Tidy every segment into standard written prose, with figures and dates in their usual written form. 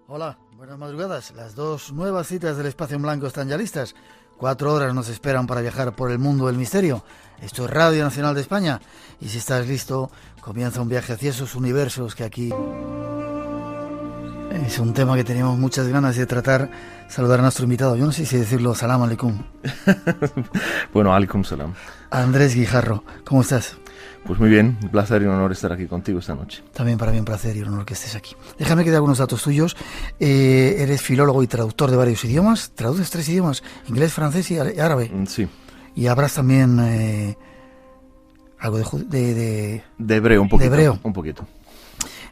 Hola, buenas madrugadas. Las dos nuevas citas del Espacio en Blanco están ya listas. 4 horas nos esperan para viajar por el mundo del misterio. Esto es Radio Nacional de España. Y si estás listo, comienza un viaje hacia esos universos que aquí... Es un tema que teníamos muchas ganas de tratar. Saludar a nuestro invitado. Yo no sé si decirlo, salam aleikum. Bueno, aleikum salam. Andrés Guijarro, ¿cómo estás? Pues muy bien, un placer y un honor estar aquí contigo esta noche. También para mí un placer y un honor que estés aquí. Déjame que dé algunos datos tuyos. Eres filólogo y traductor de varios idiomas. ¿Traduces 3 idiomas? Inglés, francés y árabe. Sí. Y habrás también algo de hebreo, un poquito. De hebreo. Un poquito.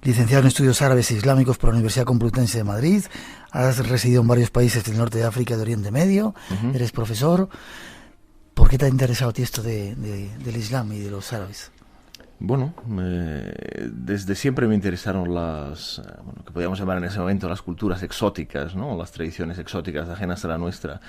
Licenciado en Estudios Árabes e Islámicos por la Universidad Complutense de Madrid. Has residido en varios países del norte de África y de Oriente Medio. Eres profesor. ¿Por qué te ha interesado a ti esto del Islam y de los árabes? Bueno, desde siempre me interesaron las, que podríamos llamar en ese momento las culturas exóticas, ¿no? Las tradiciones exóticas ajenas a la nuestra.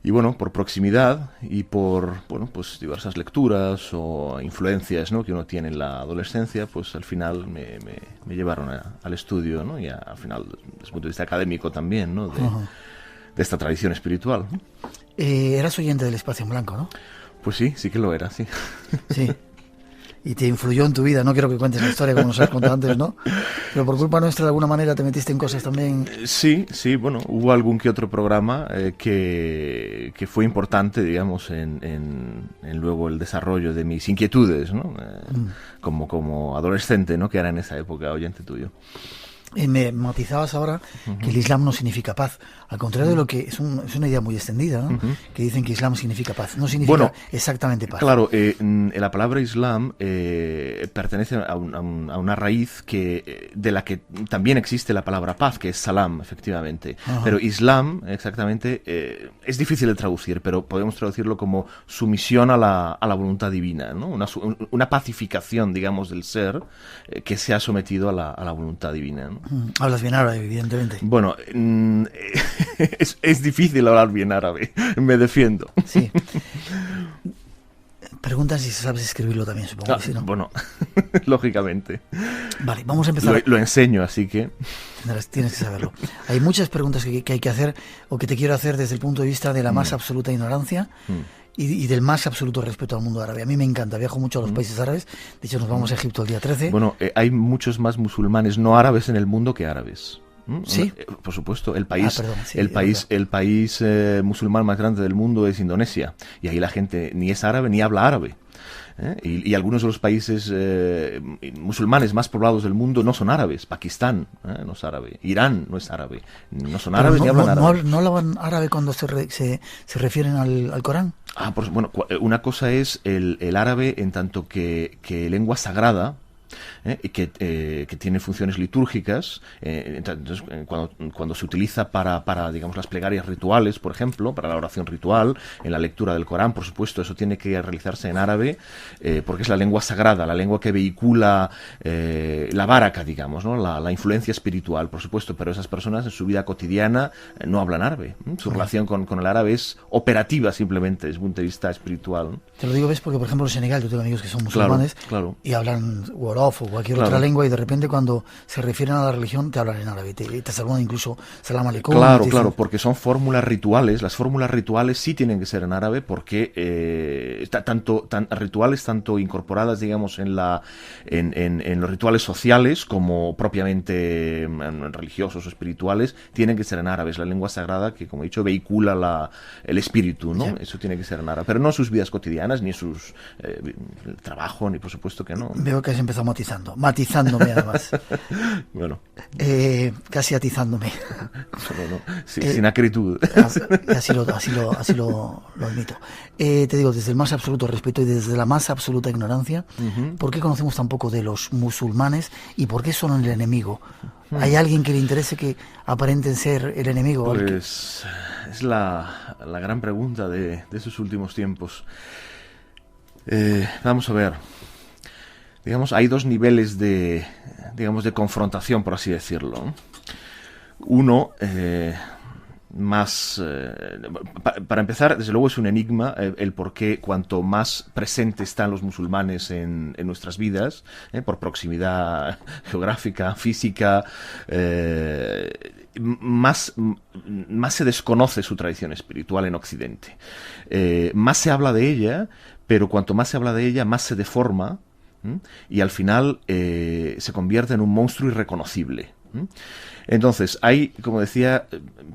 Y bueno, por proximidad y por, pues diversas lecturas o influencias, ¿no?, que uno tiene en la adolescencia, pues al final me llevaron al estudio, ¿no? Y al final, desde el punto de vista académico también, ¿no?, de esta tradición espiritual, ¿no? Eras oyente del Espacio en Blanco, ¿no? Pues sí que lo era, sí. Sí. Y te influyó en tu vida. No quiero que cuentes la historia como nos has contado antes, ¿no? Pero por culpa nuestra, de alguna manera, te metiste en cosas también. Sí, bueno, hubo algún que otro programa que fue importante, digamos, en luego el desarrollo de mis inquietudes, ¿no? Como adolescente, ¿no?, que era en esa época oyente tuyo. Me matizabas ahora que el Islam no significa paz, al contrario de lo que es una idea muy extendida, ¿no? Que dicen que Islam significa paz, no significa exactamente paz. Claro, la palabra Islam pertenece a una raíz de la que también existe la palabra paz, que es salam, efectivamente. Pero Islam, exactamente, es difícil de traducir, pero podemos traducirlo como sumisión a la voluntad divina, ¿no? Una pacificación, digamos, del ser que se ha sometido a la voluntad divina, ¿no? Hablas bien árabe, evidentemente. Bueno, es difícil hablar bien árabe, me defiendo. Sí. Preguntan si sabes escribirlo también, supongo que sí, ¿no? Bueno, lógicamente. Vale, vamos a empezar. Lo enseño, así que... Tienes que saberlo. Hay muchas preguntas que hay que hacer, o que te quiero hacer desde el punto de vista de la más absoluta ignorancia y del más absoluto respeto al mundo árabe. A mí me encanta, viajo mucho a los países árabes. De hecho, nos vamos a Egipto el día 13. Bueno, hay muchos más musulmanes no árabes en el mundo que árabes. ¿Sí? Por supuesto, el país musulmán más grande del mundo es Indonesia, y ahí la gente ni es árabe ni habla árabe. Y algunos de los países musulmanes más poblados del mundo no son árabes. Pakistán no es árabe, Irán no es árabe, no son árabes ni hablan árabe. ¿No hablan árabe cuando se refieren al Corán? Pues bueno, una cosa es el árabe en tanto que lengua sagrada, y que tiene funciones litúrgicas. Entonces, cuando se utiliza para digamos, las plegarias rituales, por ejemplo, para la oración ritual, en la lectura del Corán, por supuesto, eso tiene que realizarse en árabe, porque es la lengua sagrada, la lengua que vehicula la baraka, digamos, ¿no? La influencia espiritual, por supuesto, pero esas personas en su vida cotidiana no hablan árabe. Su relación con el árabe es operativa, simplemente, desde un punto de vista espiritual, ¿no? Te lo digo, ¿ves? Porque, por ejemplo, en Senegal, yo tengo amigos que son musulmanes, claro. Y hablan wolof o cualquier otra lengua, y de repente cuando se refieren a la religión te hablan en árabe, te saludan incluso salam aleikum. Claro, porque son fórmulas rituales. Las fórmulas rituales sí tienen que ser en árabe, porque rituales tanto incorporadas, digamos, en los rituales sociales como propiamente religiosos o espirituales, tienen que ser en árabe. Es la lengua sagrada que, como he dicho, vehicula el espíritu, ¿no? Eso tiene que ser en árabe, pero no sus vidas cotidianas, ni sus trabajo, ni por supuesto que no. Veo que has empezado matizándome además. Bueno. Casi atizándome. Sin acritud. Así lo admito. Te digo, desde el más absoluto respeto y desde la más absoluta ignorancia, ¿por qué conocemos tan poco de los musulmanes y por qué son el enemigo? ¿Hay alguien que le interese que aparenten ser el enemigo? Pues es la gran pregunta de esos últimos tiempos. Vamos a ver. Digamos, hay 2 niveles de confrontación, por así decirlo. Uno, más... para empezar, desde luego es un enigma el por qué cuanto más presentes están los musulmanes en nuestras vidas, por proximidad geográfica, física, más se desconoce su tradición espiritual en Occidente. Más se habla de ella, pero cuanto más se habla de ella, más se deforma, y al final se convierte en un monstruo irreconocible. Entonces, hay, como decía,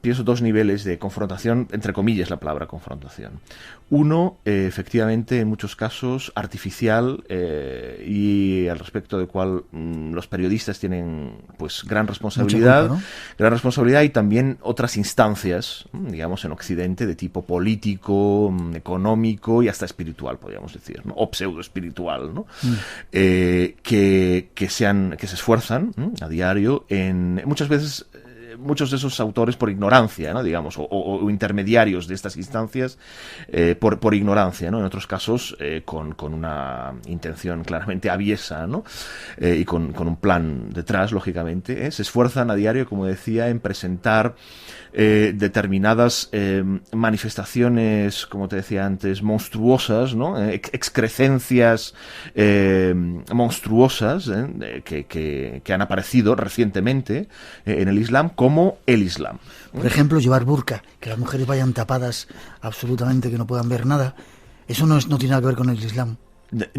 pienso, dos niveles de confrontación, entre comillas la palabra confrontación. Uno, efectivamente, en muchos casos, artificial, y al respecto del cual los periodistas tienen pues gran responsabilidad, culpa, ¿no? Gran responsabilidad, y también otras instancias, digamos, en Occidente, de tipo político, económico y hasta espiritual, podríamos decir, ¿no? O pseudo espiritual, ¿no? Que se esfuerzan a diario en muchas veces. Muchos de esos autores por ignorancia, ¿no? Digamos, o intermediarios de estas instancias por ignorancia, ¿no? En otros casos con una intención claramente aviesa, ¿no? Y con un plan detrás, lógicamente, se esfuerzan a diario, como decía, en presentar determinadas manifestaciones, como te decía antes, monstruosas, ¿no? Excrecencias monstruosas que han aparecido recientemente en el Islam, como el Islam. Por ejemplo, llevar burka, que las mujeres vayan tapadas absolutamente, que no puedan ver nada. Eso no tiene nada que ver con el Islam.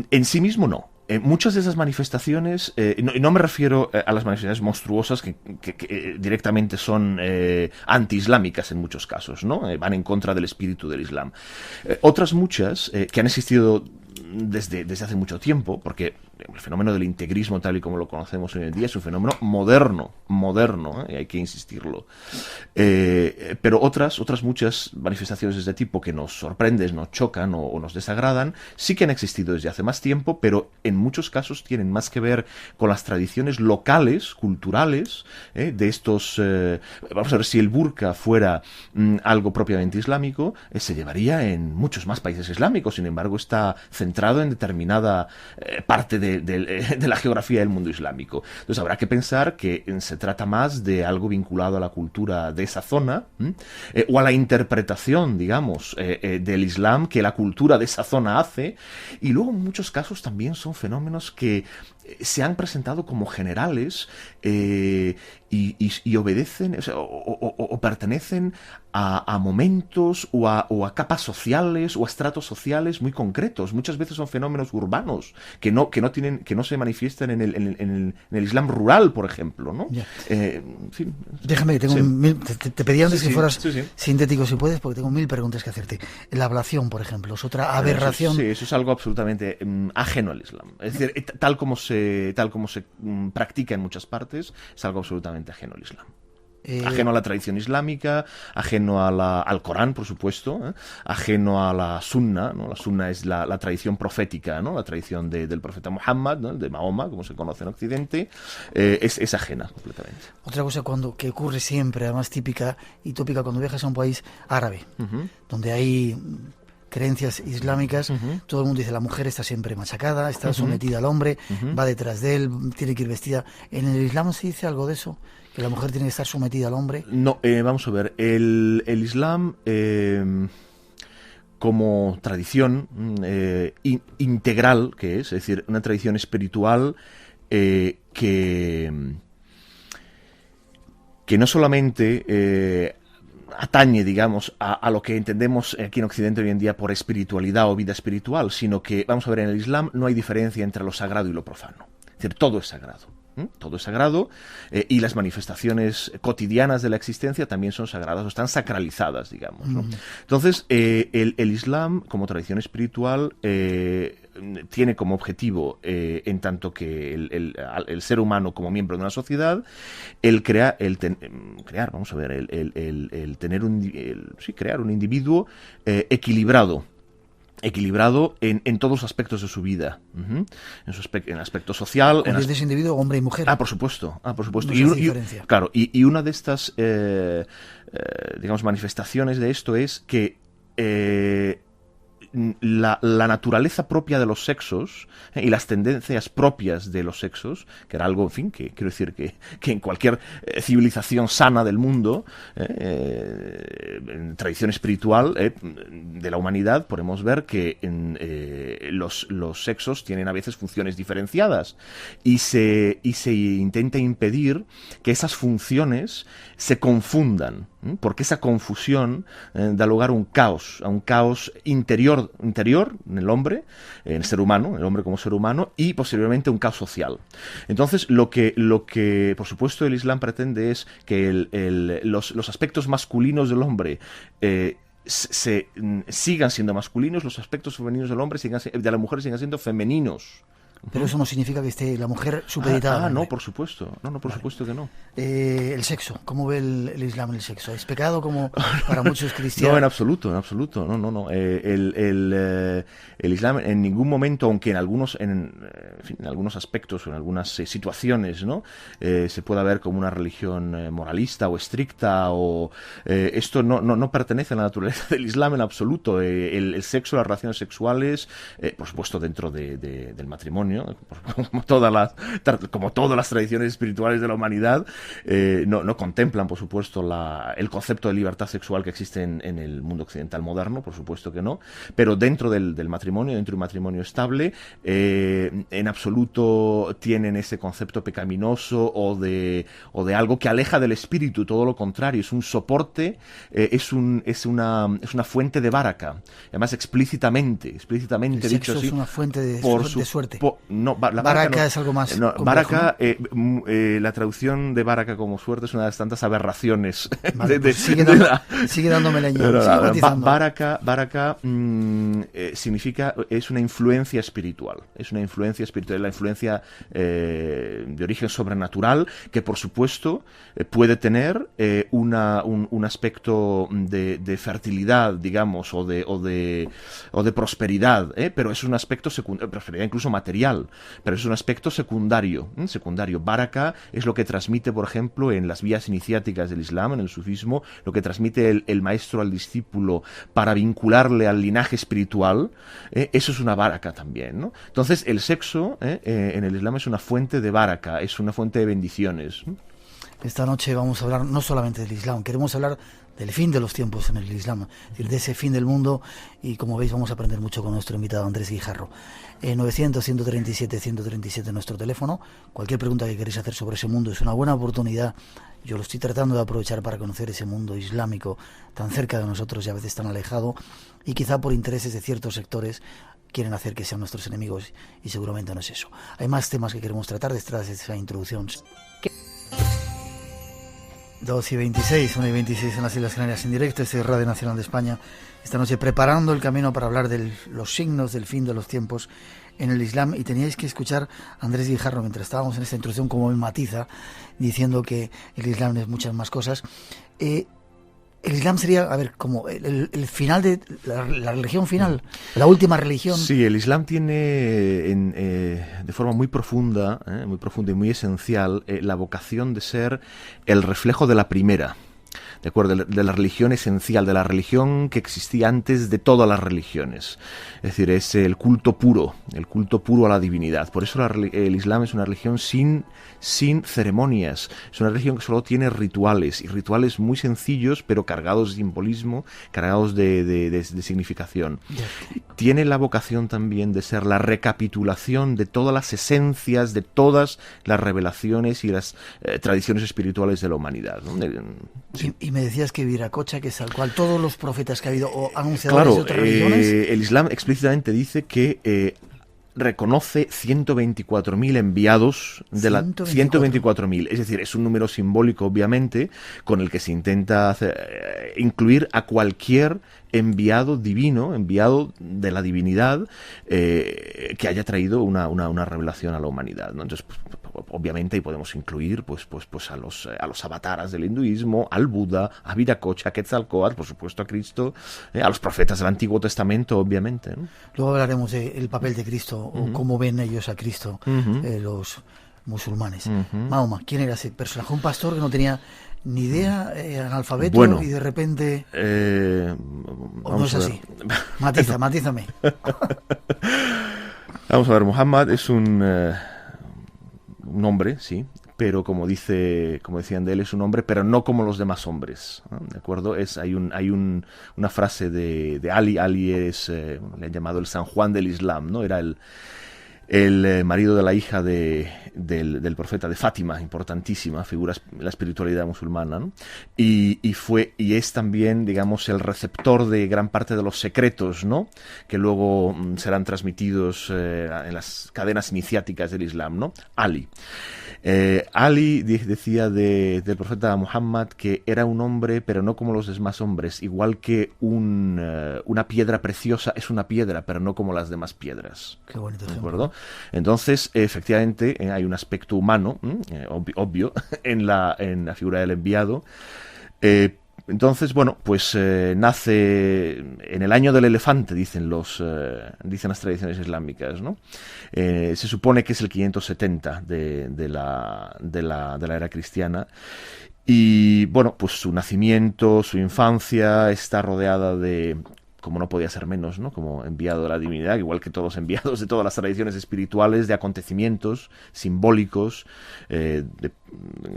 En sí mismo no. Muchas de esas manifestaciones, no me refiero a las manifestaciones monstruosas que directamente son anti-islámicas en muchos casos, ¿no? Van en contra del espíritu del Islam. Otras muchas que han existido desde hace mucho tiempo, porque el fenómeno del integrismo, tal y como lo conocemos hoy en día, es un fenómeno moderno, y hay que insistirlo. Pero otras muchas manifestaciones de este tipo que nos sorprenden, nos chocan o nos desagradan, sí que han existido desde hace más tiempo, pero en muchos casos tienen más que ver con las tradiciones locales, culturales, de estos. Vamos a ver, si el burka fuera algo propiamente islámico, se llevaría en muchos más países islámicos. Sin embargo, está centrado en determinada parte de la geografía del mundo islámico. Entonces habrá que pensar que se trata más de algo vinculado a la cultura de esa zona, o a la interpretación, digamos, del Islam que la cultura de esa zona hace, y luego en muchos casos también son fenómenos que se han presentado como generales y obedecen, o sea, o pertenecen a momentos o a capas sociales o a estratos sociales muy concretos. Muchas veces son fenómenos urbanos que no se manifiestan en el Islam rural, por ejemplo, ¿no? Yeah. Sí. Déjame, que te pedía antes que fueras sí. sintético si puedes, porque tengo 1000 preguntas que hacerte. La ablación, por ejemplo, es otra aberración. Eso es algo absolutamente ajeno al Islam. Es decir, tal como se practica en muchas partes, es algo absolutamente ajeno al Islam. Ajeno a la tradición islámica, ajeno al Corán, por supuesto, ajeno a la Sunna, ¿no? La Sunna es la tradición profética, ¿no? La tradición del profeta Muhammad, ¿no? De Mahoma, como se conoce en Occidente, es ajena completamente. Otra cosa que ocurre siempre, además típica y tópica cuando viajas a un país árabe, donde hay creencias islámicas, todo el mundo dice la mujer está siempre machacada, está sometida al hombre, va detrás de él, tiene que ir vestida. ¿En el Islam se dice algo de eso? ¿Que la mujer tiene que estar sometida al hombre? No, vamos a ver, el Islam como tradición integral que es decir, una tradición espiritual que no solamente atañe, digamos, a lo que entendemos aquí en Occidente hoy en día por espiritualidad o vida espiritual, sino que, vamos a ver, en el Islam no hay diferencia entre lo sagrado y lo profano. Es decir, todo es sagrado. Todo es sagrado, y las manifestaciones cotidianas de la existencia también son sagradas o están sacralizadas, digamos, ¿no? Entonces, el Islam, como tradición espiritual, tiene como objetivo, en tanto que el ser humano como miembro de una sociedad, crear un individuo equilibrado en todos los aspectos de su vida, en el aspecto social. ¿Es de ese individuo, hombre y mujer? Por supuesto. No se diferencia. Claro, y una de estas, digamos, manifestaciones de esto es que la naturaleza propia de los sexos y las tendencias propias de los sexos, que era algo, en fin, que quiero decir que en cualquier civilización sana del mundo, en tradición espiritual de la humanidad, podemos ver que los sexos tienen a veces funciones diferenciadas y se intenta impedir que esas funciones se confundan, porque esa confusión da lugar a un caos interior en el hombre, en el ser humano, el hombre como ser humano, y posteriormente un caos social. Entonces, lo que por supuesto el Islam pretende es que los aspectos masculinos del hombre sigan siendo masculinos, los aspectos femeninos del hombre de la mujer sigan siendo femeninos. Pero eso no significa que esté la mujer supeditada. No, por supuesto. Por supuesto que no. El sexo, ¿cómo ve el Islam el sexo? ¿Es pecado como para muchos cristianos? No, en absoluto. No. El Islam en ningún momento, aunque en algunos aspectos o en algunas situaciones, ¿no? Se pueda ver como una religión moralista o estricta esto no pertenece a la naturaleza del Islam en absoluto. El sexo, las relaciones sexuales, por supuesto dentro del matrimonio, como todas las tradiciones espirituales de la humanidad, no contemplan, por supuesto, el concepto de libertad sexual que existe en el mundo occidental moderno, por supuesto que no, pero dentro del matrimonio, dentro de un matrimonio estable, en absoluto tienen ese concepto pecaminoso o de algo que aleja del espíritu, todo lo contrario, es un soporte, es una fuente de baraka, además explícitamente el dicho sexo así, es una fuente de suerte. La baraka es algo más complejo, baraka, ¿no? La traducción de baraka como suerte es una de las tantas aberraciones. Vale, sigue dándome leña. Baraka significa, es una influencia espiritual. Es la influencia de origen sobrenatural que, por supuesto, puede tener un aspecto de fertilidad, digamos, o de prosperidad, pero es un aspecto secundario, prosperidad incluso material, pero es un aspecto secundario. Baraka es lo que transmite, por ejemplo, en las vías iniciáticas del Islam, en el sufismo, lo que transmite el maestro al discípulo para vincularle al linaje espiritual. Eso es una baraka también, ¿no? Entonces, el sexo en el Islam es una fuente de baraka, es una fuente de bendiciones. Esta noche vamos a hablar no solamente del Islam, queremos hablar del fin de los tiempos en el Islam, es decir, de ese fin del mundo, y como veis vamos a aprender mucho con nuestro invitado Andrés Guijarro. 900-137-137 nuestro teléfono. Cualquier pregunta que queréis hacer sobre ese mundo es una buena oportunidad. Yo lo estoy tratando de aprovechar para conocer ese mundo islámico tan cerca de nosotros y a veces tan alejado, y quizá por intereses de ciertos sectores quieren hacer que sean nuestros enemigos, y seguramente no es eso. Hay más temas que queremos tratar detrás de esa introducción. 2:26, 1:26 en las Islas Canarias en directo, este es Radio Nacional de España. Esta noche preparando el camino para hablar de los signos del fin de los tiempos en el Islam, y teníais que escuchar a Andrés Guijarro mientras estábamos en esta introducción como me matiza, diciendo que el Islam es muchas más cosas. El Islam sería, a ver, como el final de la religión final, la última religión. Sí, el Islam tiene de forma muy profunda y muy esencial la vocación de ser el reflejo de la primera. ¿De acuerdo? De la religión esencial, de la religión que existía antes de todas las religiones. Es decir, es el culto puro a la divinidad. Por eso el Islam es una religión sin ceremonias. Es una religión que solo tiene rituales, y rituales muy sencillos, pero cargados de simbolismo, cargados de significación. Tiene la vocación también de ser la recapitulación de todas las esencias, de todas las revelaciones y las tradiciones espirituales de la humanidad, ¿no? Sí. Y me decías que Viracocha, que es al cual todos los profetas que ha habido o anunciadores de otras religiones. El Islam explícitamente dice que reconoce 124.000 enviados de 124.000, es decir, es un número simbólico, obviamente, con el que se intenta incluir a cualquier enviado divino, enviado de la divinidad, que haya traído una revelación a la humanidad, ¿no? Entonces, obviamente, ahí podemos incluir pues a los avataras del hinduismo, al Buda, a Viracocha, a Quetzalcóatl, por supuesto a Cristo, a los profetas del Antiguo Testamento, obviamente, ¿no? Luego hablaremos del papel de Cristo, o cómo ven ellos a Cristo, los musulmanes. Mahoma, ¿quién era ese personaje? Un pastor que no tenía ni idea, analfabeto, y de repente... ¿O no es así? Matízame. Vamos a ver, Muhammad es un hombre, sí, pero como decían de él, es un hombre, pero no como los demás hombres, ¿no? ¿De acuerdo? Hay una frase de Ali. Ali es, le han llamado el San Juan del Islam, ¿no? Era el marido de la hija del profeta de Fátima, importantísima figura en la espiritualidad musulmana, ¿no? Y es también, digamos, el receptor de gran parte de los secretos, ¿no? Que luego serán transmitidos en las cadenas iniciáticas del Islam, ¿no? Ali. Ali decía del profeta Muhammad que era un hombre, pero no como los demás hombres, igual que una piedra preciosa es una piedra, pero no como las demás piedras. Qué bonito ejemplo. ¿De acuerdo? Entonces, efectivamente, hay un aspecto humano, obvio, en la figura del enviado. Entonces, bueno, pues nace en el año del elefante, dicen las tradiciones islámicas, ¿no? Se supone que es el 570 de la era cristiana. Y bueno, pues su nacimiento, su infancia está rodeada de, como no podía ser menos, ¿no? Como enviado de la divinidad, igual que todos los enviados de todas las tradiciones espirituales, de acontecimientos simbólicos, de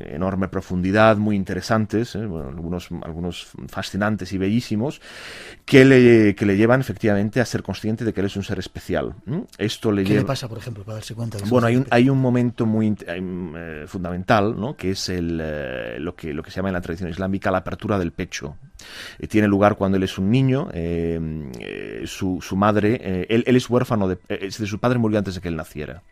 enorme profundidad, muy interesantes, bueno, algunos fascinantes y bellísimos, que le llevan efectivamente a ser consciente de que él es un ser especial. Esto ¿Qué le pasa, por ejemplo, para darse cuenta? Bueno, hay un momento muy fundamental, ¿no? Que es lo que se llama en la tradición islámica la apertura del pecho. Tiene lugar cuando él es un niño. Su madre, él es huérfano de su padre, murió antes de que él naciera.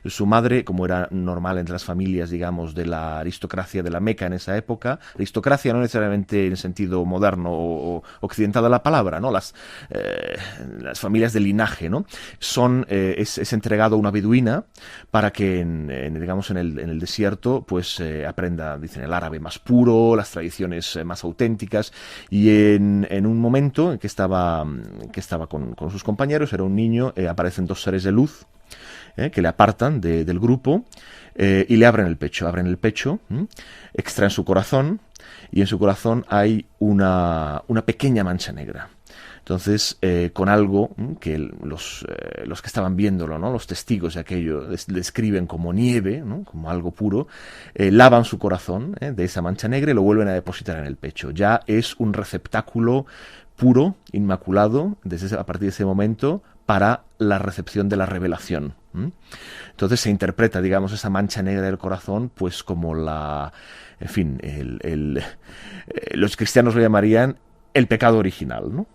Su madre, como era normal entre las familias, digamos, de la aristocracia de la Meca en esa época, aristocracia no necesariamente en el sentido moderno o occidental de la palabra, ¿no? Las familias de linaje, ¿no? Es entregado a una beduina para que digamos en el desierto pues aprenda, dicen, el árabe más puro, las tradiciones más auténticas, y en un momento en que estaba con sus compañeros, era un niño, aparecen dos seres de luz que le apartan del grupo y le abren el pecho, extraen su corazón, y en su corazón hay una pequeña mancha negra. Entonces, con algo que los que estaban viéndolo, ¿no? Los testigos de aquello, describen como nieve, ¿no? Como algo puro, lavan su corazón de esa mancha negra y lo vuelven a depositar en el pecho. Ya es un receptáculo puro, inmaculado, a partir de ese momento, para la recepción de la revelación. Entonces se interpreta, digamos, esa mancha negra del corazón, pues como en fin, los cristianos lo llamarían el pecado original, ¿no?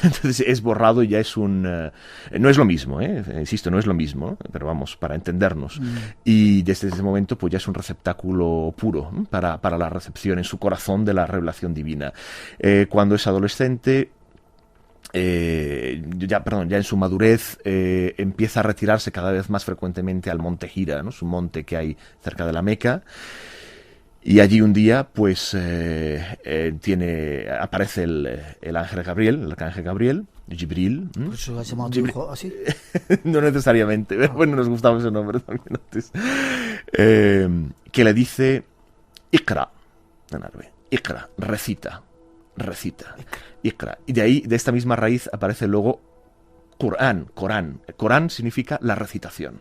Entonces es borrado y ya es no es lo mismo, insisto, no es lo mismo, pero vamos, para entendernos. Y desde ese momento pues ya es un receptáculo puro, ¿no? para la recepción en su corazón de la revelación divina. Cuando es adolescente, ya en su madurez, empieza a retirarse cada vez más frecuentemente al monte Hira, ¿no? Es un monte que hay cerca de la Meca. Y allí un día, pues, aparece el ángel Gabriel, el arcángel Gabriel, Jibril. ¿Por eso has llamado a tu hijo así? No necesariamente, pero bueno, nos gustaba ese nombre también antes. Que le dice, Iqra, en árabe, Iqra, recita. Iqra. Y de esta misma raíz aparece luego Corán. Corán significa la recitación.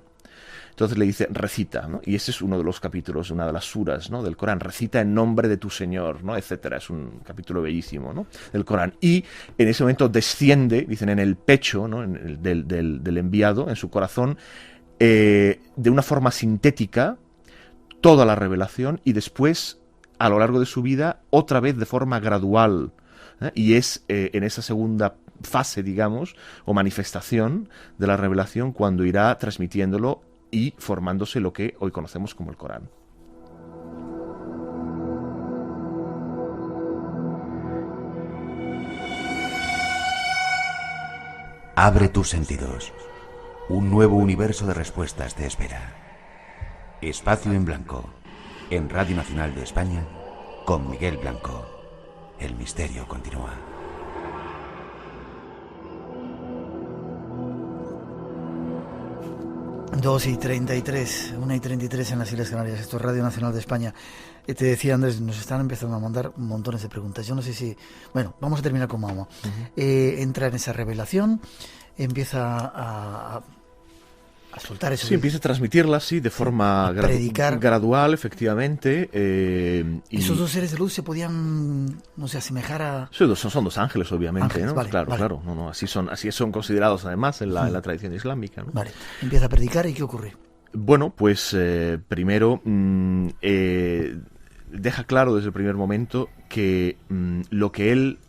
Entonces le dice, recita, ¿no? Y ese es uno de los capítulos, una de las suras, ¿no? Del Corán, recita en nombre de tu Señor, ¿no? Etcétera. Es un capítulo bellísimo, ¿no? Del Corán. Y en ese momento desciende, dicen, en el pecho, ¿no? Del enviado, en su corazón, de una forma sintética, toda la revelación, y después, a lo largo de su vida, otra vez de forma gradual. Y es en esa segunda fase, digamos, o manifestación de la revelación, cuando irá transmitiéndolo y formándose lo que hoy conocemos como el Corán. Abre tus sentidos. Un nuevo universo de respuestas te espera. Espacio en Blanco, en Radio Nacional de España, con Miguel Blanco. El misterio continúa. Dos y 33, 1:33 en las Islas Canarias. Esto es Radio Nacional de España. Te decía, Andrés, nos están empezando a mandar montones de preguntas. Yo no sé si... Bueno, vamos a terminar con Mahoma. Entra en esa revelación, empieza a soltar eso. Sí, empieza a transmitirla así de forma gradual, efectivamente. Esos dos seres de luz se podían, no sé, asemejar a... Sí, son dos ángeles, obviamente, ángeles, ¿no? Vale, claro, vale. claro. No, así son considerados además en la tradición islámica, ¿no? Vale, empieza a predicar, ¿y qué ocurre? Bueno, pues primero deja claro desde el primer momento que lo que él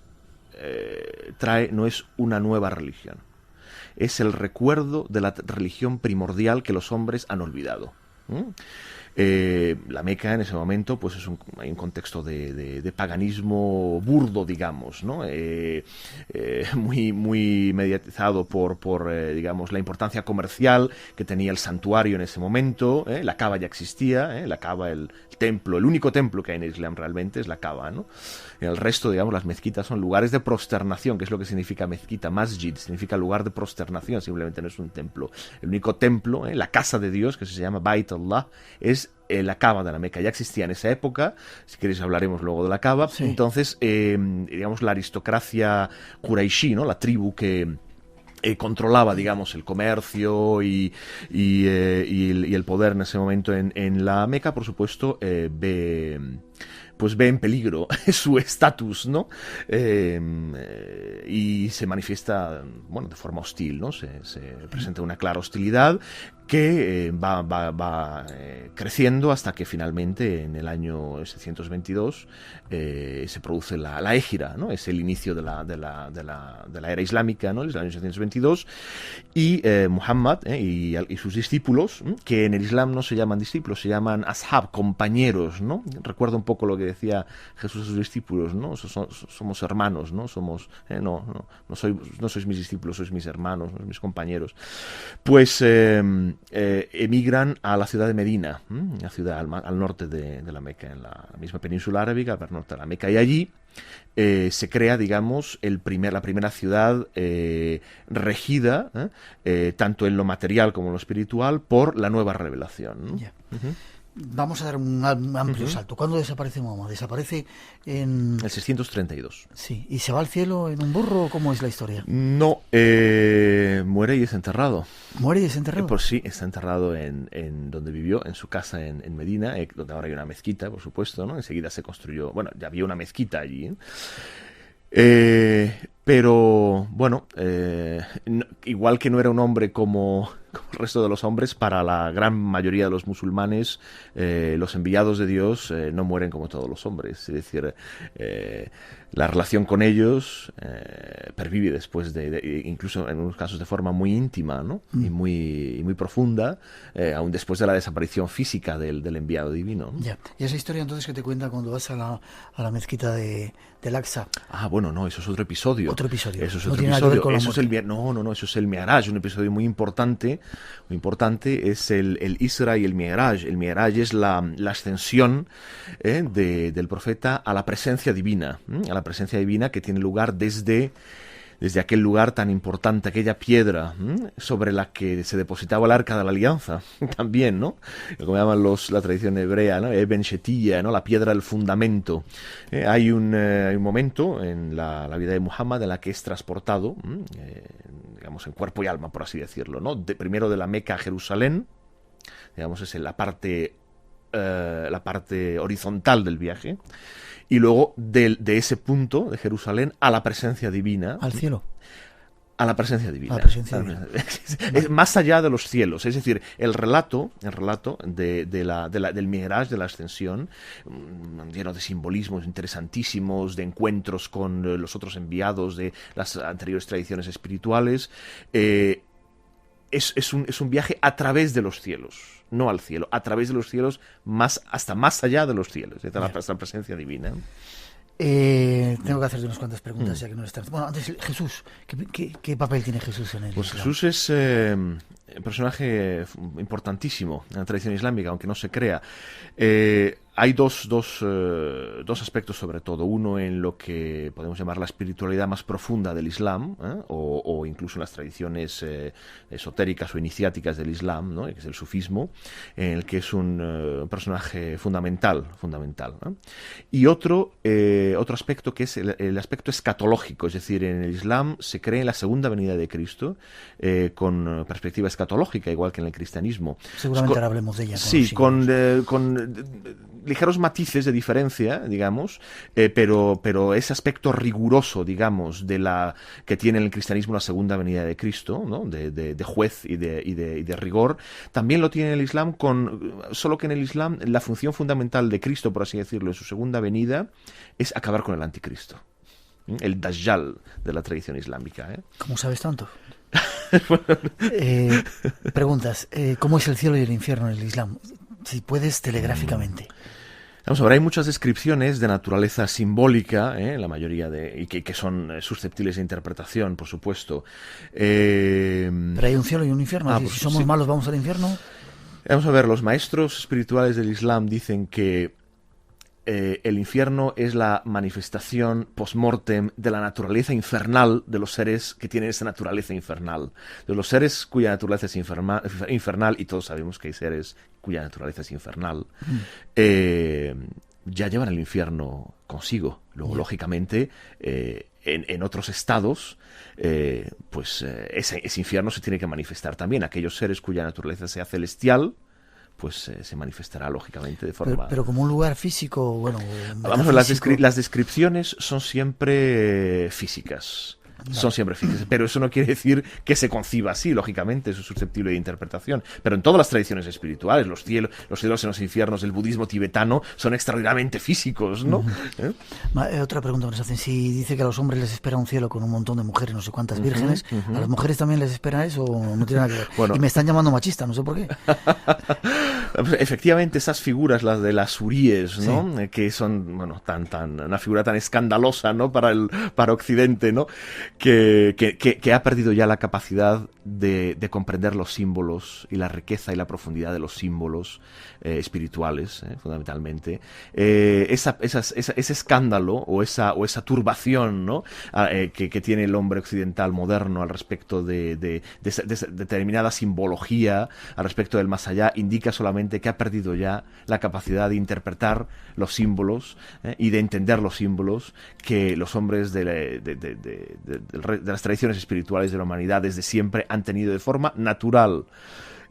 trae no es una nueva religión. Es el recuerdo de la religión primordial que los hombres han olvidado. La Meca en ese momento pues hay un contexto de paganismo burdo, digamos, ¿no? Muy mediatizado por digamos, la importancia comercial que tenía el santuario en ese momento. La Kaaba ya existía, la Kaaba, el templo, el único templo que hay en el Islam realmente es la Kaaba, ¿no? El resto, digamos, las mezquitas son lugares de prosternación, que es lo que significa mezquita. Masjid significa lugar de prosternación, simplemente no es un templo. El único templo, la casa de Dios, que se llama Bait Allah, es la Kaaba de la Meca. Ya existía en esa época, si queréis hablaremos luego de la Kaaba. Sí. Entonces, digamos, la aristocracia Quraishi, ¿no? La tribu que controlaba, digamos, el comercio y el poder en ese momento en la Meca, por supuesto, ve en peligro su estatus, ¿no? Y se manifiesta, bueno, de forma hostil, ¿no? Se presenta una clara hostilidad que va creciendo hasta que finalmente en el año 722 se produce la Égira, ¿no? Es el inicio de la era islámica, ¿no? Es el año 722 y Muhammad y sus discípulos, que en el Islam no se llaman discípulos, se llaman ashab, compañeros, ¿no? Recuerda un poco lo que decía Jesús a sus discípulos, ¿no? Somos hermanos, ¿no? No sois mis discípulos, sois mis hermanos, mis compañeros. Pues emigran a la ciudad de Medina, la ciudad al norte de la Meca, en la misma península arábiga, al norte de la Meca, y allí se crea, digamos, la primera ciudad regida, tanto en lo material como en lo espiritual, por la nueva revelación, ¿no? Yeah. Vamos a dar un amplio salto. ¿Cuándo desaparece Mahoma? ¿Desaparece en...? El 632. Sí. ¿Y se va al cielo en un burro? ¿Cómo es la historia? No, muere y es enterrado. ¿Muere y es enterrado? Pues sí, está enterrado en donde vivió, en su casa en Medina, donde ahora hay una mezquita, por supuesto, ¿no? Enseguida se construyó... Bueno, ya había una mezquita allí, pero, bueno, igual que no era un hombre como el resto de los hombres, para la gran mayoría de los musulmanes, los enviados de Dios no mueren como todos los hombres. Es decir, la relación con ellos pervive después incluso en unos casos de forma muy íntima, ¿no? Y muy profunda, aún después de la desaparición física del enviado divino, ¿no? Ya. ¿Y esa historia entonces que te cuenta cuando vas a la mezquita del Aqsa? Ah, bueno, no, eso es otro episodio. Otro episodio. Eso es no otro tiene episodio. Nada que ver con Eso es eso es el Mi'raj, un episodio muy importante. Muy importante es el Isra y el Mi'raj. El Mi'raj es la ascensión del profeta a la presencia divina, que tiene lugar desde aquel lugar tan importante, aquella piedra sobre la que se depositaba el arca de la alianza, también, ¿no? Como llaman la tradición hebrea, ¿no? Eben Shetiyah, ¿no? La piedra del fundamento. Hay un momento en la vida de Muhammad en la que es transportado, digamos, en cuerpo y alma, por así decirlo, ¿no? Primero de la Meca a Jerusalén, digamos, es la parte horizontal del viaje, y luego de ese punto de Jerusalén a la presencia divina. Al cielo. A la presencia divina. A la presencia divina. Es más allá de los cielos. Es decir, el relato del Mi'raj, de la ascensión, lleno de simbolismos interesantísimos, de encuentros con los otros enviados de las anteriores tradiciones espirituales, es un viaje a través de los cielos. No al cielo, a través de los cielos, hasta más allá de los cielos, hasta la presencia divina. Tengo que hacerte unas cuantas preguntas ya que no estás. Bueno, antes, Jesús, ¿qué papel tiene Jesús en el Pues Islam? Jesús personaje importantísimo en la tradición islámica, aunque no se crea. Hay dos aspectos sobre todo. Uno en lo que podemos llamar la espiritualidad más profunda del Islam, o incluso en las tradiciones esotéricas o iniciáticas del Islam, ¿no? Que es el sufismo, en el que es un personaje fundamental. Y otro aspecto que es el aspecto escatológico, es decir, en el Islam se cree en la segunda venida de Cristo con perspectiva escatológica, igual que en el cristianismo. Seguramente ahora hablemos de ella. Sí, con ligeros matices de diferencia, digamos, pero ese aspecto riguroso, digamos, que tiene el cristianismo la segunda venida de Cristo, ¿no? de juez y de rigor, también lo tiene el Islam, solo que en el Islam la función fundamental de Cristo, por así decirlo, en su segunda venida, es acabar con el anticristo. El Dajjal de la tradición islámica. ¿Cómo sabes tanto? Preguntas, ¿cómo es el cielo y el infierno en el Islam? Si puedes, telegráficamente. Vamos a ver, hay muchas descripciones de naturaleza simbólica, la mayoría y que son susceptibles de interpretación, por supuesto. Pero hay un cielo y un infierno. Si somos malos, ¿vamos al infierno? Vamos a ver, los maestros espirituales del Islam dicen que el infierno es la manifestación post-mortem de la naturaleza infernal de los seres que tienen esa naturaleza infernal. De los seres cuya naturaleza es infernal, y todos sabemos que hay seres cuya naturaleza es infernal, ya llevan el infierno consigo. Luego, lógicamente, en otros estados, ese infierno se tiene que manifestar también. Aquellos seres cuya naturaleza sea celestial, pues se manifestará lógicamente de forma... Pero como un lugar físico, bueno... Vamos a ver, las descripciones son siempre físicas. Vale. Son siempre físicas, pero eso no quiere decir que se conciba así, lógicamente, eso es susceptible de interpretación. Pero en todas las tradiciones espirituales, los cielos en los infiernos del budismo tibetano son extraordinariamente físicos, ¿no? Otra pregunta que nos hacen, si dice que a los hombres les espera un cielo con un montón de mujeres, no sé cuántas vírgenes, ¿a las mujeres también les espera eso o no tiene nada que ver? Bueno, y me están llamando machista, no sé por qué. Efectivamente, esas figuras, las de las huríes, ¿no? Sí. Que son, bueno, una figura tan escandalosa, ¿no? Para Occidente, ¿no? Que ha perdido ya la capacidad de comprender los símbolos y la riqueza y la profundidad de los símbolos espirituales, fundamentalmente. Ese escándalo o esa turbación, ¿no? Que tiene el hombre occidental moderno al respecto de determinada simbología, al respecto del más allá, indica solamente que ha perdido ya la capacidad de interpretar los símbolos y de entender los símbolos que los hombres de las tradiciones espirituales de la humanidad desde siempre han tenido de forma natural.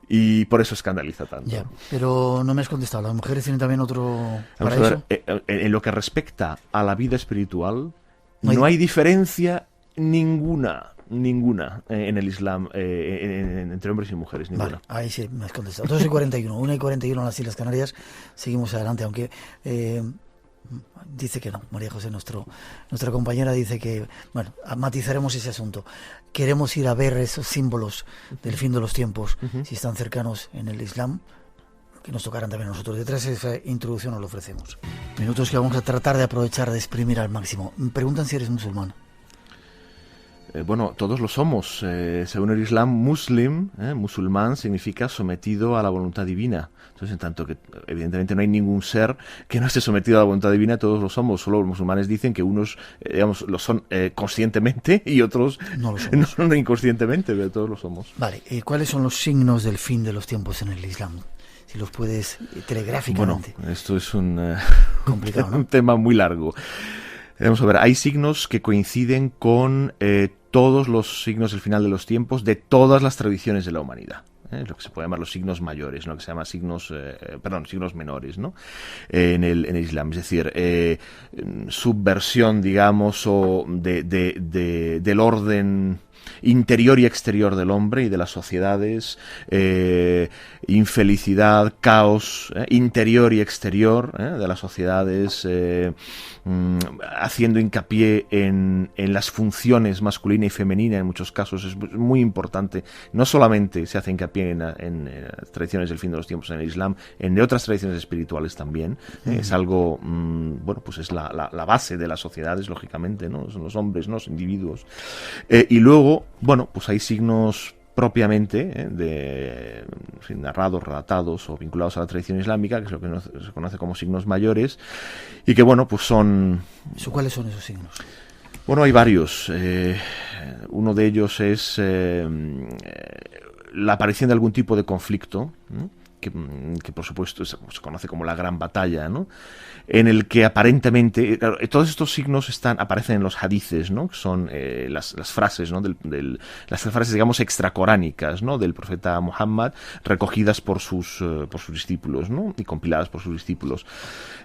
Y por eso escandaliza tanto. Ya, pero no me has contestado. ¿Las mujeres tienen también otro paraíso? En lo que respecta a la vida espiritual, no hay diferencia ninguna en el Islam entre hombres y mujeres, ninguna. Vale, ahí sí me has contestado. 2:41, 1:41 en las Islas Canarias. Seguimos adelante, aunque dice que no. María José, nuestra compañera, dice que, bueno, matizaremos ese asunto. Queremos ir a ver esos símbolos del fin de los tiempos, si están cercanos en el Islam, que nos tocarán también a nosotros. Detrás de esa introducción nos lo ofrecemos. Minutos que vamos a tratar de aprovechar, de exprimir al máximo. Me preguntan si eres musulmán. Bueno, todos lo somos. Según el Islam, musulmán significa sometido a la voluntad divina. Entonces, en tanto que evidentemente no hay ningún ser que no esté sometido a la voluntad divina, todos lo somos. Solo los musulmanes dicen que unos, lo son conscientemente y otros no inconscientemente, pero todos lo somos. Vale, ¿cuáles son los signos del fin de los tiempos en el Islam? Si los puedes telegráficamente. Bueno, esto es un complicado, ¿no? Un tema muy largo. Vamos a ver, hay signos que coinciden con todos los signos del final de los tiempos de todas las tradiciones de la humanidad. Lo que se puede llamar los signos mayores, lo que se llama signos menores, ¿no? En el Islam. Es decir, subversión, digamos, o del orden interior y exterior del hombre y de las sociedades, infelicidad, caos, interior y exterior de las sociedades, haciendo hincapié en las funciones masculina y femenina. En muchos casos es muy importante. No solamente se hace hincapié en tradiciones del fin de los tiempos en el Islam, en otras tradiciones espirituales también. Es algo, bueno, pues es la base de las sociedades, lógicamente, ¿no? Son los hombres, ¿no? Los individuos. Y luego, bueno, pues hay signos propiamente narrados, relatados o vinculados a la tradición islámica, que es lo que se conoce como signos mayores, y que, bueno, pues son... ¿Cuáles son esos signos? Bueno, hay varios. Uno de ellos es la aparición de algún tipo de conflicto, ¿no? Que por supuesto se conoce como la gran batalla, ¿no? En el que aparentemente, claro, todos estos signos aparecen en los hadices, ¿no? Que son las frases, ¿no? Las frases, digamos, extracoránicas, ¿no? Del profeta Muhammad, recogidas por sus discípulos, ¿no? Y compiladas por sus discípulos.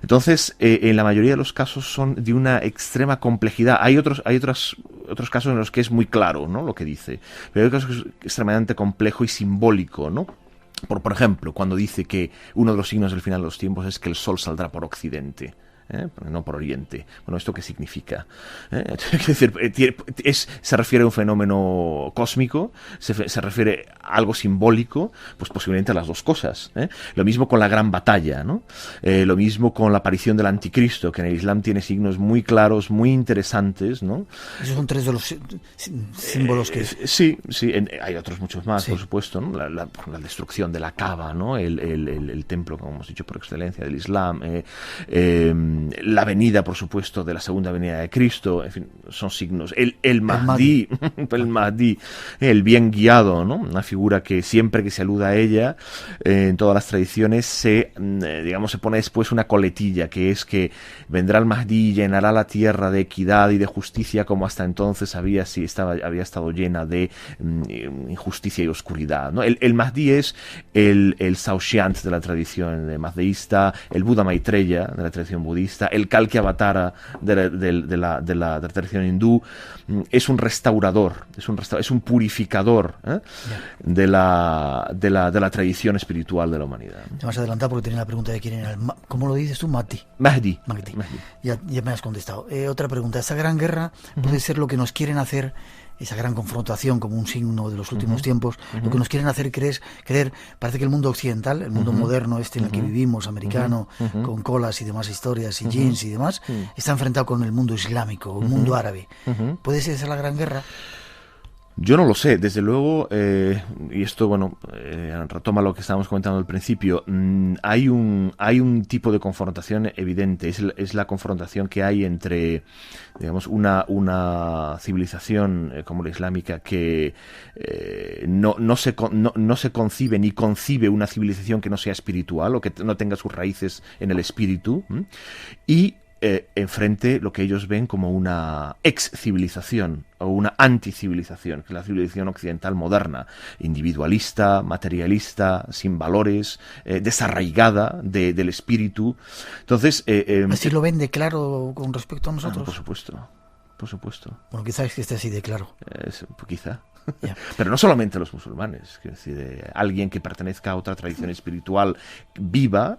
Entonces, en la mayoría de los casos son de una extrema complejidad. Hay otros casos en los que es muy claro, ¿no? Lo que dice, pero hay casos que es extremadamente complejo y simbólico, ¿no? Por ejemplo, cuando dice que uno de los signos del final de los tiempos es que el sol saldrá por occidente, no por oriente. Bueno, ¿esto qué significa? Es decir, se refiere a un fenómeno cósmico, se refiere a algo simbólico, pues posiblemente a las dos cosas. Lo mismo con la gran batalla, ¿no? Lo mismo con la aparición del anticristo, que en el Islam tiene signos muy claros, muy interesantes, ¿no? Esos son tres de los símbolos que... Sí, hay otros muchos más, sí. Por supuesto, ¿no? La destrucción de la Kaaba, ¿no? El templo, como hemos dicho, por excelencia del Islam, la venida, por supuesto, de la segunda venida de Cristo, en fin, son signos. El Mahdi, el Mahdi, el bien guiado, ¿no? Una figura que siempre que se aluda a ella, en todas las tradiciones, se pone después una coletilla, que es que vendrá el Mahdi y llenará la tierra de equidad y de justicia como hasta entonces había estado llena de injusticia y oscuridad, ¿no? El Mahdi es el Saoshyant de la tradición mahdeísta, el Buda Maitreya de la tradición budista, el Kalki Avatara de la tradición hindú. Es un restaurador, es un purificador de la tradición espiritual de la humanidad. Te vas a adelantar porque tenía la pregunta de quién era ¿cómo lo dices tú? Mahdi. Ya me has contestado. Otra pregunta, ¿esa gran guerra puede ser lo que nos quieren hacer, esa gran confrontación como un signo de los últimos tiempos, lo que nos quieren hacer creer, parece que el mundo occidental, el mundo moderno en el que vivimos, americano, con colas y demás historias y jeans y demás, está enfrentado con el mundo islámico, el mundo árabe? ¿Puede ser esa la gran guerra? Yo no lo sé, desde luego, y esto, bueno, retoma lo que estábamos comentando al principio, hay un tipo de confrontación evidente, es la confrontación que hay entre, digamos, una civilización como la islámica que no se concibe ni concibe una civilización que no sea espiritual o que no tenga sus raíces en el espíritu, y enfrente lo que ellos ven como una ex-civilización o una anti-civilización, que es la civilización occidental moderna, individualista, materialista, sin valores, desarraigada del espíritu. Entonces... ¿Así lo ven de claro con respecto a nosotros? Por supuesto. Bueno, quizás que esté así de claro. Quizá. Yeah. Pero no solamente los musulmanes, es decir, alguien que pertenezca a otra tradición espiritual viva,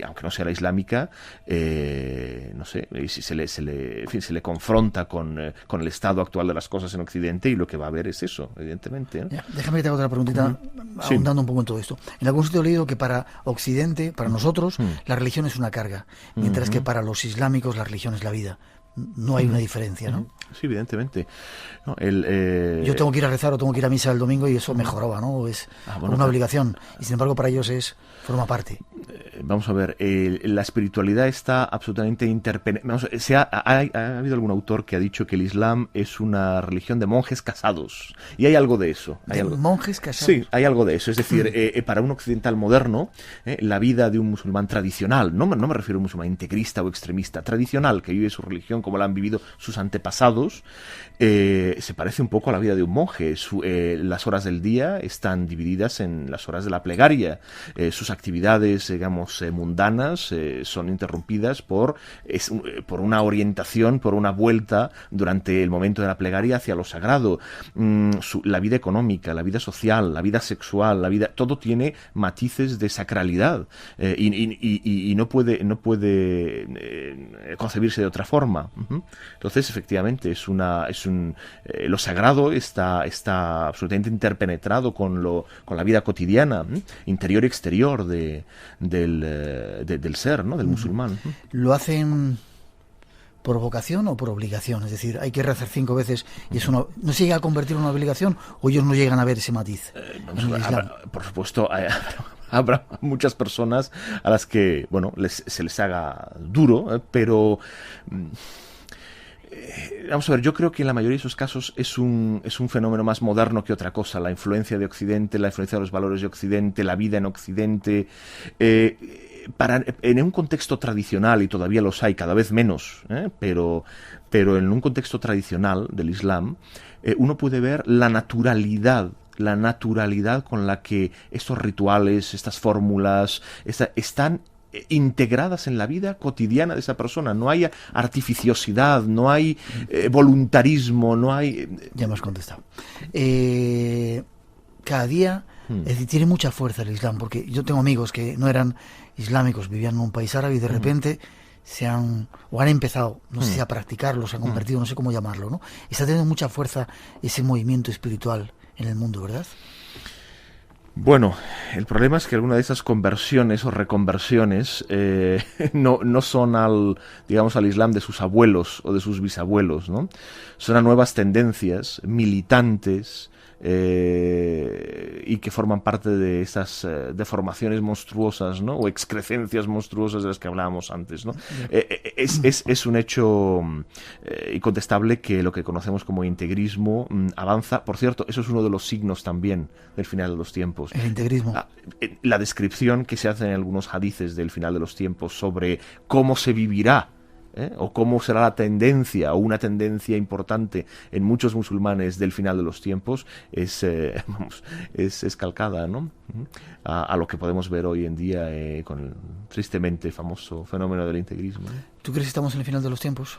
aunque no sea la islámica, no sé, si se le confronta con el estado actual de las cosas en Occidente, y lo que va a haber es eso, evidentemente. Yeah. Déjame que te haga otra preguntita, ahondando un poco en todo esto. En algún sitio he leído que para Occidente, para nosotros, la religión es una carga, mientras que para los islámicos la religión es la vida. No hay una diferencia, ¿no? Sí, evidentemente. No, yo tengo que ir a rezar o tengo que ir a misa el domingo y eso me joroba, ¿no? Es una obligación. Y sin embargo para ellos forma parte. Vamos a ver, la espiritualidad está absolutamente interpenetrada. Ha habido algún autor que ha dicho que el Islam es una religión de monjes casados. Y hay algo de eso. ¿Monjes casados? Sí, hay algo de eso. Es decir, para un occidental moderno, la vida de un musulmán tradicional, no me refiero a un musulmán integrista o extremista, tradicional, que vive su religión como la han vivido sus antepasados, se parece un poco a la vida de un monje. Las horas del día están divididas en las horas de la plegaria. Sus actividades, digamos, mundanas son interrumpidas por una orientación, por una vuelta durante el momento de la plegaria hacia lo sagrado. La vida económica, la vida social, la vida sexual, todo tiene matices de sacralidad, y no puede concebirse de otra forma. Entonces, efectivamente, lo sagrado está absolutamente interpenetrado con la vida cotidiana, interior y exterior del ser, ¿no? Del musulmán. Lo hacen por vocación o por obligación. Es decir, hay que rezar 5 veces y eso no se llega a convertir en una obligación, o ellos no llegan a ver ese matiz en el Islam. Por supuesto, habrá muchas personas a las que, bueno, se les haga duro, pero vamos a ver, yo creo que en la mayoría de esos casos es un fenómeno más moderno que otra cosa. La influencia de Occidente, la influencia de los valores de Occidente, la vida en Occidente, en un contexto tradicional, y todavía los hay cada vez menos, pero en un contexto tradicional del Islam, uno puede ver la naturalidad con la que estos rituales, estas fórmulas, están integradas en la vida cotidiana de esa persona. No hay artificiosidad, no hay voluntarismo, no hay... Ya me has contestado. Cada día, es decir, tiene mucha fuerza el Islam, porque yo tengo amigos que no eran islámicos, vivían en un país árabe y de repente han empezado, no sé si a practicarlo, se han convertido, no sé cómo llamarlo, ¿no? Está teniendo mucha fuerza ese movimiento espiritual en el mundo, ¿verdad? Bueno, el problema es que alguna de esas conversiones o reconversiones no son al Islam de sus abuelos o de sus bisabuelos, ¿no? Son a nuevas tendencias militantes, y que forman parte de esas deformaciones monstruosas, ¿no? O excrecencias monstruosas de las que hablábamos antes, ¿no? Es un hecho incontestable que lo que conocemos como integrismo avanza. Por cierto, eso es uno de los signos también del final de los tiempos. El integrismo. La descripción que se hace en algunos hadices del final de los tiempos sobre cómo se vivirá, o cómo será la tendencia, o una tendencia importante en muchos musulmanes del final de los tiempos, es calcada, ¿no? A lo que podemos ver hoy en día con el tristemente famoso fenómeno del integrismo. ¿Tú crees que estamos en el final de los tiempos?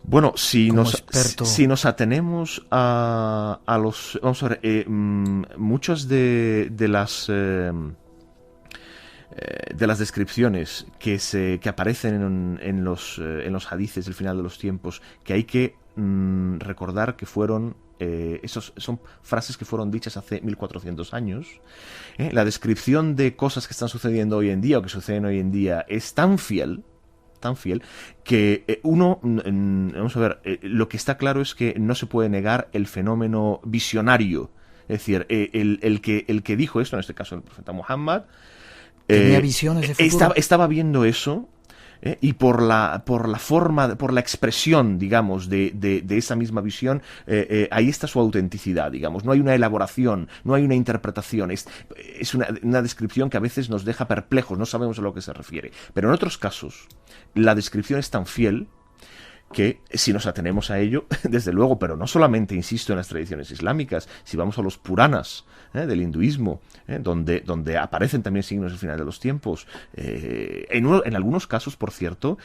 Bueno, si nos atenemos a los... Vamos a ver, muchas de las descripciones que aparecen en los hadices del final de los tiempos, que hay que recordar que fueron son frases que fueron dichas hace 1400 años. La descripción de cosas que están sucediendo hoy en día o que suceden hoy en día es tan fiel que vamos a ver, lo que está claro es que no se puede negar el fenómeno visionario. Es decir, el que dijo esto, en este caso el profeta Muhammad, tenía visiones de futuro. Estaba viendo eso, y por la forma, por la expresión, digamos, de esa misma visión, ahí está su autenticidad, digamos. No hay una elaboración, no hay una interpretación. Es una descripción que a veces nos deja perplejos, no sabemos a lo que se refiere. Pero en otros casos, la descripción es tan fiel que si nos atenemos a ello, desde luego, pero no solamente, insisto, en las tradiciones islámicas, si vamos a los Puranas del hinduismo, donde aparecen también signos del final de los tiempos, en algunos casos, por cierto,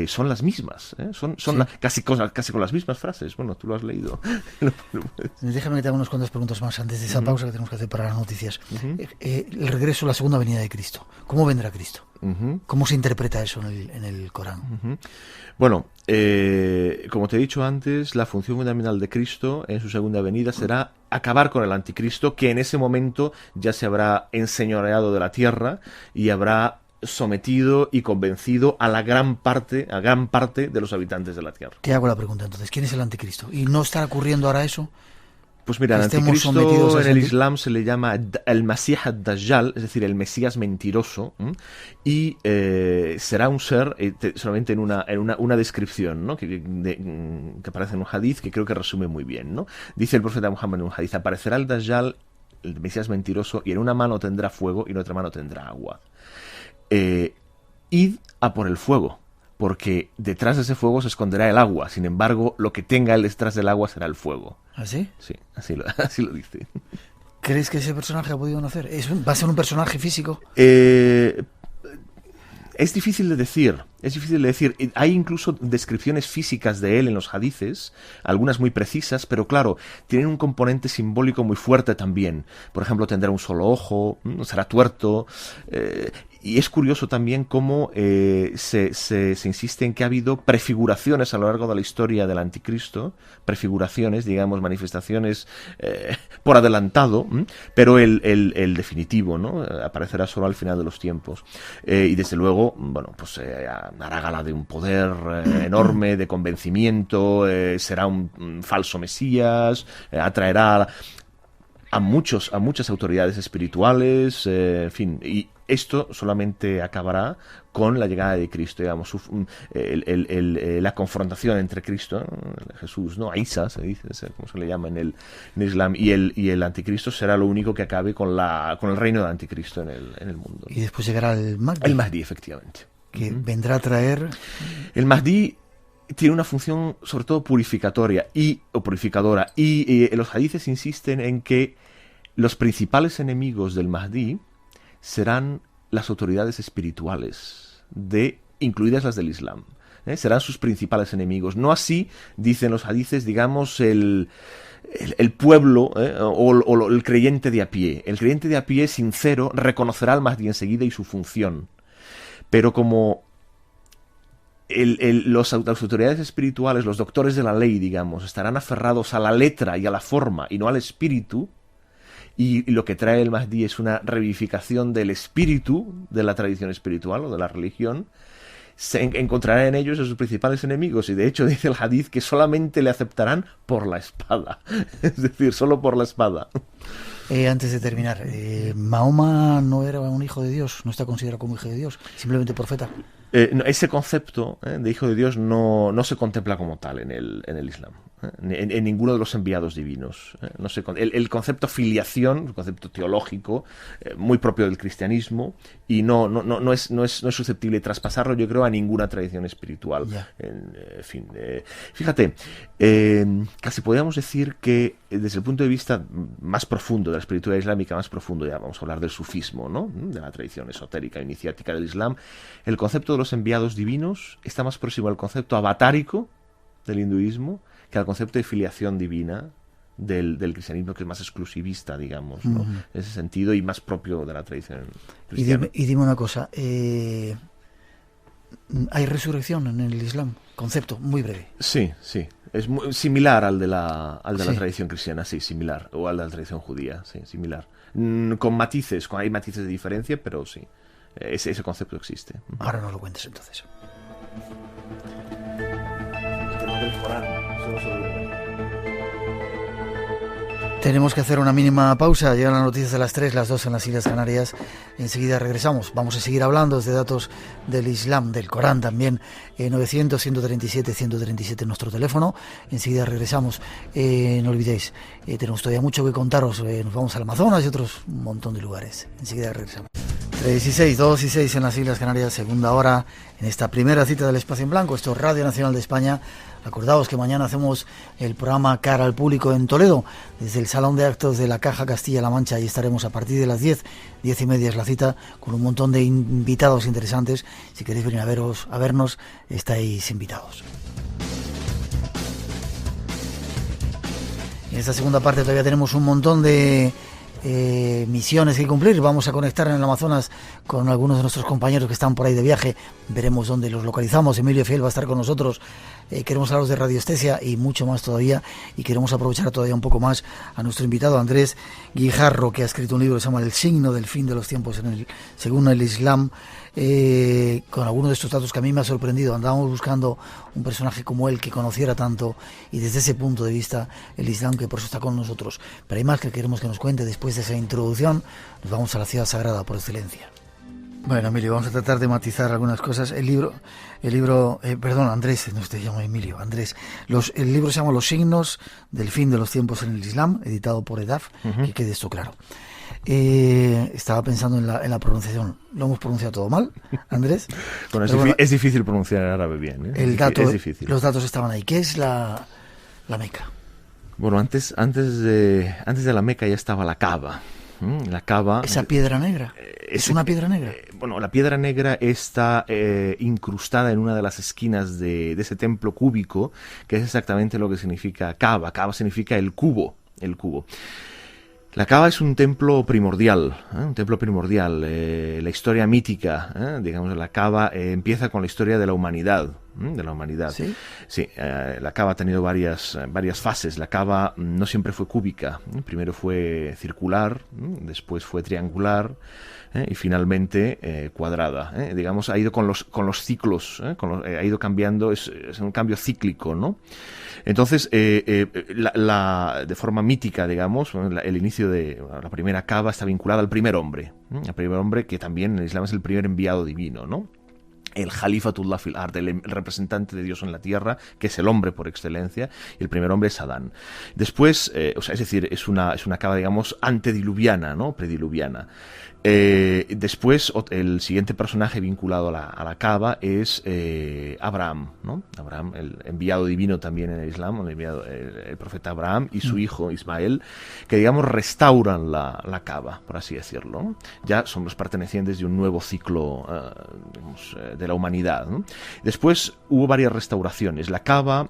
son las mismas, son sí. Casi con las mismas frases. Bueno, tú lo has leído. Déjame que te haga unas cuantas preguntas más antes de esa pausa que tenemos que hacer para las noticias. El regreso, la segunda venida de Cristo. ¿Cómo vendrá Cristo? ¿Cómo se interpreta eso en el Corán? Bueno, como te he dicho antes, la función fundamental de Cristo en su segunda venida será acabar con el anticristo, que en ese momento ya se habrá enseñoreado de la tierra y habrá sometido y convencido a gran parte de los habitantes de la tierra. Te hago la pregunta entonces, ¿quién es el anticristo? ¿Y no estará ocurriendo ahora eso? Pues mira, el anticristo en el Islam se le llama el Masih ad-Dajjal, es decir, el Mesías mentiroso, y será un ser, solamente en una descripción, ¿no? que aparece en un hadith que creo que resume muy bien, ¿no? Dice el profeta Muhammad en un hadith: aparecerá el Dajjal, el Mesías mentiroso, y en una mano tendrá fuego y en otra mano tendrá agua. Id a por el fuego, porque detrás de ese fuego se esconderá el agua. Sin embargo, lo que tenga él detrás del agua será el fuego. ¿Ah, sí? Sí, así lo dice. ¿Crees que ese personaje ha podido nacer? ¿Va a ser un personaje físico? Es difícil de decir. Hay incluso descripciones físicas de él en los hadices, algunas muy precisas, pero claro, tienen un componente simbólico muy fuerte también. Por ejemplo, tendrá un solo ojo, será tuerto, Y es curioso también cómo se insiste en que ha habido prefiguraciones a lo largo de la historia del anticristo, prefiguraciones, digamos, manifestaciones por adelantado, pero el definitivo, ¿no? Aparecerá solo al final de los tiempos. Y desde luego, bueno, pues hará gala de un poder enorme, de convencimiento, será un falso mesías, atraerá a muchas autoridades espirituales, en fin, y esto solamente acabará con la llegada de Cristo, digamos, la confrontación entre Cristo, Jesús, ¿no? Isa, se dice, como se le llama en el Islam, y el anticristo será lo único que acabe con el reino del anticristo en el mundo. Y después llegará el Mahdi. El Mahdi, efectivamente. Que vendrá a traer... El Mahdi tiene una función sobre todo purificadora, y los hadices insisten en que los principales enemigos del Mahdi serán las autoridades espirituales, incluidas las del Islam. Serán sus principales enemigos. No así, dicen los hadices, digamos, el pueblo o el creyente de a pie. El creyente de a pie sincero reconocerá al Mahdi enseguida y su función. Pero como las autoridades espirituales, los doctores de la ley, digamos, estarán aferrados a la letra y a la forma y no al espíritu, y lo que trae el Mahdi es una revivificación del espíritu de la tradición espiritual o de la religión, se encontrará en ellos a sus principales enemigos, y de hecho dice el hadith que solamente le aceptarán por la espada, es decir, solo por la espada. Antes de terminar, Mahoma no era un hijo de Dios, no está considerado como hijo de Dios, simplemente profeta. Ese concepto de hijo de Dios no se contempla como tal en el Islam, en ninguno de los enviados divinos. El concepto filiación, un concepto teológico muy propio del cristianismo, y no es susceptible de traspasarlo, yo creo, a ninguna tradición espiritual. En fin, fíjate, casi podríamos decir que desde el punto de vista más profundo de la espiritualidad islámica, más profundo, ya vamos a hablar del sufismo, ¿no? De la tradición esotérica, iniciática del Islam, el concepto de los enviados divinos está más próximo al concepto avatárico del hinduismo que al concepto de filiación divina del cristianismo, que es más exclusivista, digamos, ¿no? En ese sentido, y más propio de la tradición cristiana. Y dime una cosa, ¿hay resurrección en el Islam? Concepto muy breve. Sí. Es muy similar al de la tradición cristiana, sí, similar. O al de la tradición judía, sí, similar. Con matices, hay matices de diferencia, pero sí. Ese concepto existe. Ahora no lo cuentes entonces. Tenemos que hacer una mínima pausa. Llegan las noticias de las 3, las 2 en las Islas Canarias. Enseguida regresamos. Vamos a seguir hablando de datos del Islam, del Corán también. 900-137-137 en nuestro teléfono. Enseguida regresamos. No olvidéis, tenemos todavía mucho que contaros. Nos vamos al Amazonas y otros un montón de lugares. Enseguida regresamos. 3 y 6, 2 y 6 en las Islas Canarias, segunda hora en esta primera cita del Espacio en Blanco. Esto es Radio Nacional de España. Acordaos que mañana hacemos el programa Cara al Público en Toledo, desde el Salón de Actos de la Caja Castilla-La Mancha. Ahí estaremos a partir de las 10 y media es la cita, con un montón de invitados interesantes. Si queréis venir a vernos, estáis invitados. En esta segunda parte todavía tenemos un montón de misiones que cumplir. Vamos a conectar en el Amazonas con algunos de nuestros compañeros que están por ahí de viaje. Veremos dónde los localizamos. Emilio Fiel va a estar con nosotros. Queremos hablaros de radiestesia y mucho más todavía, y queremos aprovechar todavía un poco más a nuestro invitado Andrés Guijarro, que ha escrito un libro que se llama El signo del fin de los tiempos según el Islam, con algunos de estos datos que a mí me ha sorprendido. Andábamos buscando un personaje como él que conociera tanto, y desde ese punto de vista el Islam, que por eso está con nosotros. Pero hay más que queremos que nos cuente. Después de esa introducción nos vamos a la ciudad sagrada por excelencia. Bueno, Emilio, vamos a tratar de matizar algunas cosas. Perdón, Andrés, no te llamo Emilio, Andrés. El libro se llama Los signos del fin de los tiempos en el Islam, editado por EDAF, que quede esto claro. Estaba pensando en la pronunciación. Lo hemos pronunciado todo mal, Andrés. Es difícil pronunciar en árabe bien, ¿eh? Es difícil. Los datos estaban ahí. ¿Qué es la Meca? Bueno, antes de la Meca ya estaba la Kaaba. La Kaaba. ¿Esa piedra negra? ¿Es una piedra negra? Bueno, la piedra negra está incrustada en una de las esquinas de ese templo cúbico, que es exactamente lo que significa Kaaba. Kaaba significa el cubo. La Kaaba es un templo primordial, un templo primordial. La historia mítica, digamos, la Kaaba empieza con la historia de la humanidad. ¿Sí? Sí, la Kaaba ha tenido varias fases. La Kaaba no siempre fue cúbica. Primero fue circular, después fue triangular, y finalmente cuadrada. Digamos, ha ido con los ciclos, ha ido cambiando, es un cambio cíclico, ¿no? Entonces, de forma mítica, digamos, el inicio de la primera Kaaba está vinculada al primer hombre. El primer hombre, que también en el Islam es el primer enviado divino, ¿no? El Khalifatullah fil Ard, el representante de Dios en la tierra, que es el hombre por excelencia, y el primer hombre es Adán. Después, es decir, es una Kaaba, digamos, antediluviana, ¿no? Prediluviana. Después, el siguiente personaje vinculado a la Kaaba es Abraham, ¿no? Abraham, el enviado divino también en el Islam, el profeta Abraham y su hijo Ismael, que, digamos, restauran la Kaaba, por así decirlo, ¿no? Ya son los pertenecientes de un nuevo ciclo, digamos, de la humanidad, ¿no? Después hubo varias restauraciones. La Kaaba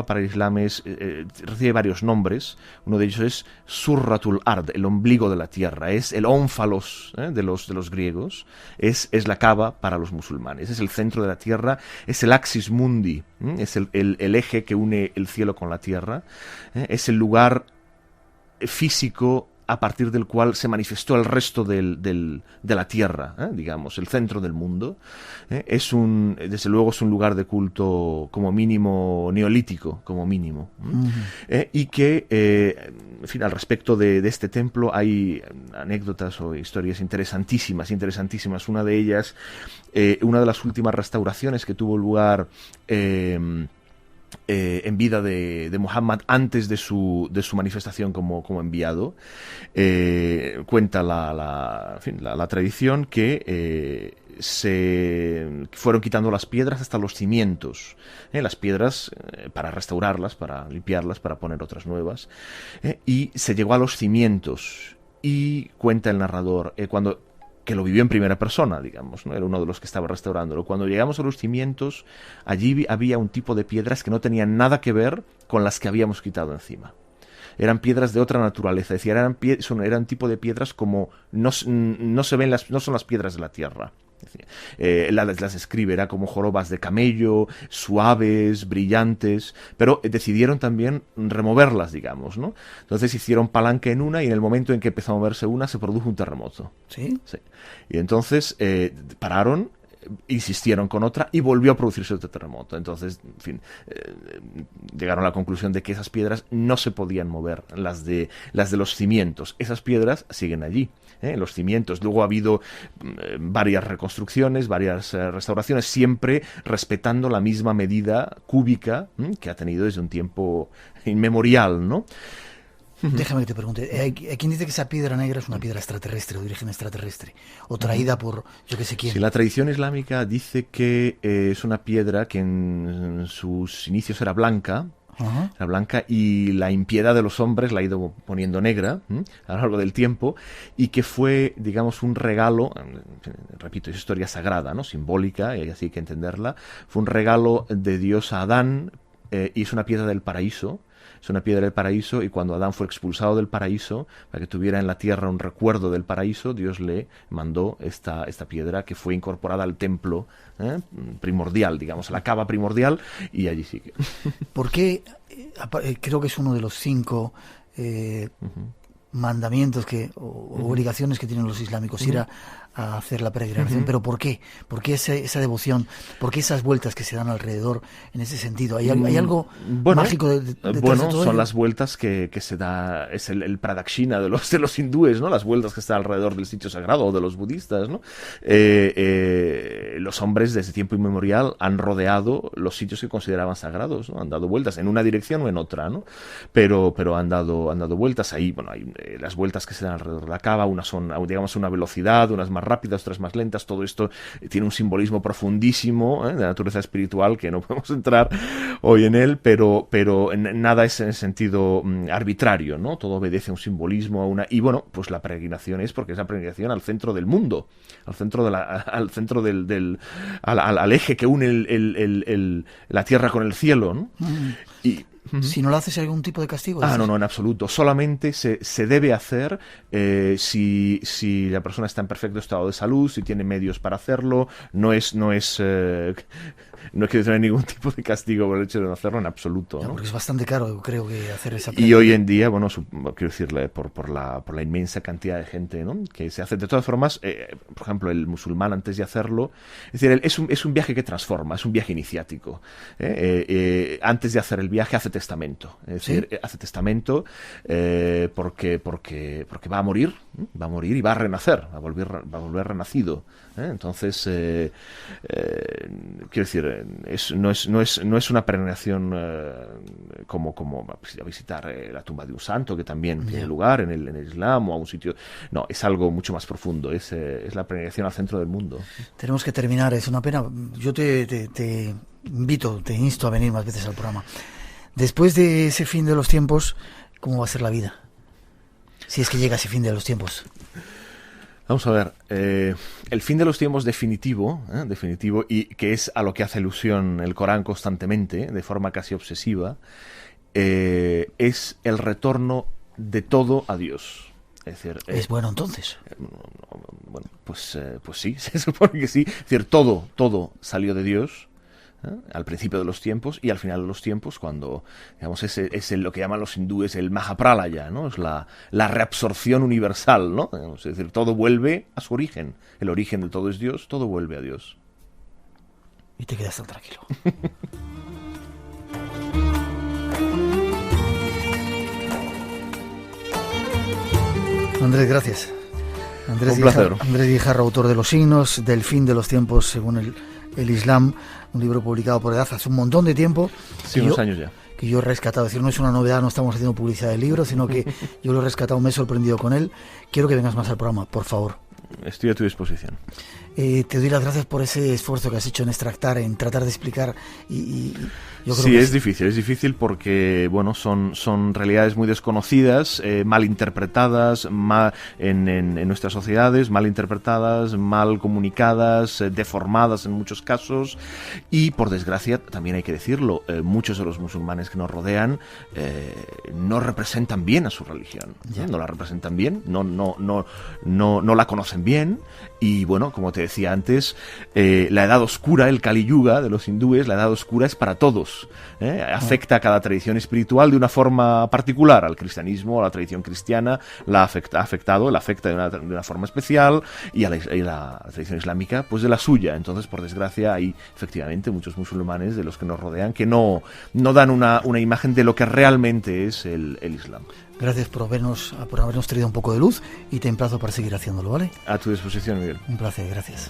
para el Islam recibe varios nombres. Uno de ellos es Surratul Ard, el ombligo de la tierra, es el ónfalos de los griegos, es la Kaaba para los musulmanes, es el centro de la tierra, es el axis mundi, es el eje que une el cielo con la tierra, es el lugar físico a partir del cual se manifestó el resto de la tierra, digamos, el centro del mundo. Desde luego es un lugar de culto como mínimo neolítico, como mínimo. Y que, en fin, al respecto de este templo hay anécdotas o historias interesantísimas. Una de ellas, una de las últimas restauraciones que tuvo lugar en vida de Muhammad, antes de su manifestación como enviado, cuenta la tradición que se fueron quitando las piedras hasta los cimientos, las piedras para restaurarlas, para limpiarlas, para poner otras nuevas, y se llegó a los cimientos, y cuenta el narrador, que lo vivió en primera persona, digamos, ¿no? Era uno de los que estaba restaurándolo. Cuando llegamos a los cimientos, allí había un tipo de piedras que no tenían nada que ver con las que habíamos quitado encima. Eran piedras de otra naturaleza, es decir, eran tipo de piedras como no son las piedras de la tierra. Las describe, era como jorobas de camello, suaves, brillantes, pero decidieron también removerlas, digamos, ¿no? Entonces hicieron palanca en una, y en el momento en que empezó a moverse una, se produjo un terremoto. ¿Sí? Sí. Y entonces pararon, insistieron con otra, y volvió a producirse otro terremoto. Entonces, en fin, llegaron a la conclusión de que esas piedras no se podían mover, las de los cimientos. Esas piedras siguen allí, los cimientos. Luego ha habido varias reconstrucciones, varias restauraciones, siempre respetando la misma medida cúbica que ha tenido desde un tiempo inmemorial, ¿no? Déjame que te pregunte, hay quien dice que esa piedra negra es una piedra extraterrestre, de origen extraterrestre, o traída por yo que sé quién. Sí, la tradición islámica dice que es una piedra que en sus inicios era blanca, y la impiedad de los hombres la ha ido poniendo negra a lo largo del tiempo, y que fue, digamos, un regalo, repito, es historia sagrada, ¿no? Simbólica, y así hay que entenderla, fue un regalo de Dios a Adán, y es una piedra del paraíso. Es una piedra del paraíso, y cuando Adán fue expulsado del paraíso, para que tuviera en la tierra un recuerdo del paraíso, Dios le mandó esta piedra, que fue incorporada al templo primordial, digamos, a la Kaaba primordial, y allí sigue. ¿Por qué? Creo que es uno de los 5 mandamientos o obligaciones que tienen los islámicos, ir a hacer la peregrinación. Pero ¿por qué? ¿Por qué esa devoción? ¿Por qué esas vueltas que se dan alrededor en ese sentido? ¿Hay algo mágico detrás de todo son ello? las vueltas que se da, es el pradakshina de los hindúes, ¿no? Las vueltas que están alrededor del sitio sagrado, o de los budistas, ¿no? Los hombres desde tiempo inmemorial han rodeado los sitios que consideraban sagrados, ¿no? Han dado vueltas en una dirección o en otra, ¿no? Pero han dado vueltas ahí. Bueno, hay las vueltas que se dan alrededor de la Kaaba, unas son, digamos, a una velocidad, unas más rápidas, otras más lentas. Todo esto tiene un simbolismo profundísimo, de naturaleza espiritual, que no podemos entrar hoy en él, pero nada es en sentido arbitrario, ¿no? Todo obedece a un simbolismo, y bueno, pues la peregrinación es porque es la peregrinación al centro del mundo, al centro al eje que une la tierra con el cielo, ¿no? Si no lo haces, ¿hay algún tipo de castigo? No, en absoluto. Solamente se debe hacer si la persona está en perfecto estado de salud, si tiene medios para hacerlo. No quiero tener ningún tipo de castigo por el hecho de no hacerlo en absoluto, ¿no? Porque es bastante caro, creo, que hacer esa Y hoy en día, bueno, quiero decirle, por la inmensa cantidad de gente, ¿no?, que se hace. De todas formas, por ejemplo, el musulmán, antes de hacerlo, es decir, es un viaje que transforma, es un viaje iniciático. Antes de hacer el viaje hace testamento. Es decir, hace testamento porque va a morir y va a renacer, va a volver renacido. Entonces, quiero decir, no es una peregrinación como a visitar la tumba de un santo, que también tiene lugar en el Islam, o a un sitio. No, es algo mucho más profundo, es la peregrinación al centro del mundo. Tenemos que terminar, es una pena. Yo te invito, te insto a venir más veces al programa. Después de ese fin de los tiempos, ¿cómo va a ser la vida? Si es que llega ese fin de los tiempos. Vamos a ver, el fin de los tiempos definitivo, y que es a lo que hace alusión el Corán constantemente, de forma casi obsesiva, es el retorno de todo a Dios. Es decir, ¿es bueno entonces? Bueno, pues sí, se supone que sí. Es decir, todo salió de Dios al principio de los tiempos y al final de los tiempos, cuando, digamos, es lo que llaman los hindúes el Mahapralaya, ¿no? Es la reabsorción universal, ¿no? Es decir, todo vuelve a su origen. El origen de todo es Dios, todo vuelve a Dios. Y te quedas tan tranquilo. Andrés, gracias. Un placer. Andrés Guijarro, autor de Los signos del fin de los tiempos según el Islam, un libro publicado por EDAZ hace un montón de tiempo. Sí, unos años ya. Que yo he rescatado, es decir, no es una novedad, no estamos haciendo publicidad del libro, sino que yo lo he rescatado, me he sorprendido con él. Quiero que vengas más al programa, por favor. Estoy a tu disposición. Te doy las gracias por ese esfuerzo que has hecho en extractar, en tratar de explicar y yo creo sí, que es difícil porque, bueno, son realidades muy desconocidas, mal interpretadas en nuestras sociedades, mal interpretadas, mal comunicadas, deformadas en muchos casos, y por desgracia, también hay que decirlo, muchos de los musulmanes que nos rodean no representan bien a su religión, no la representan bien, no la conocen bien, y bueno, como te decía antes, la edad oscura, el Kali Yuga de los hindúes, la edad oscura es para todos. Afecta a cada tradición espiritual de una forma particular. Al cristianismo, a la tradición cristiana la afecta de una forma especial, y a la tradición islámica pues de la suya. Entonces, por desgracia, hay efectivamente muchos musulmanes de los que nos rodean que no dan una imagen de lo que realmente es el Islam. Gracias por habernos traído un poco de luz, y te emplazo para seguir haciéndolo, ¿vale? A tu disposición, Miguel. Un placer, gracias.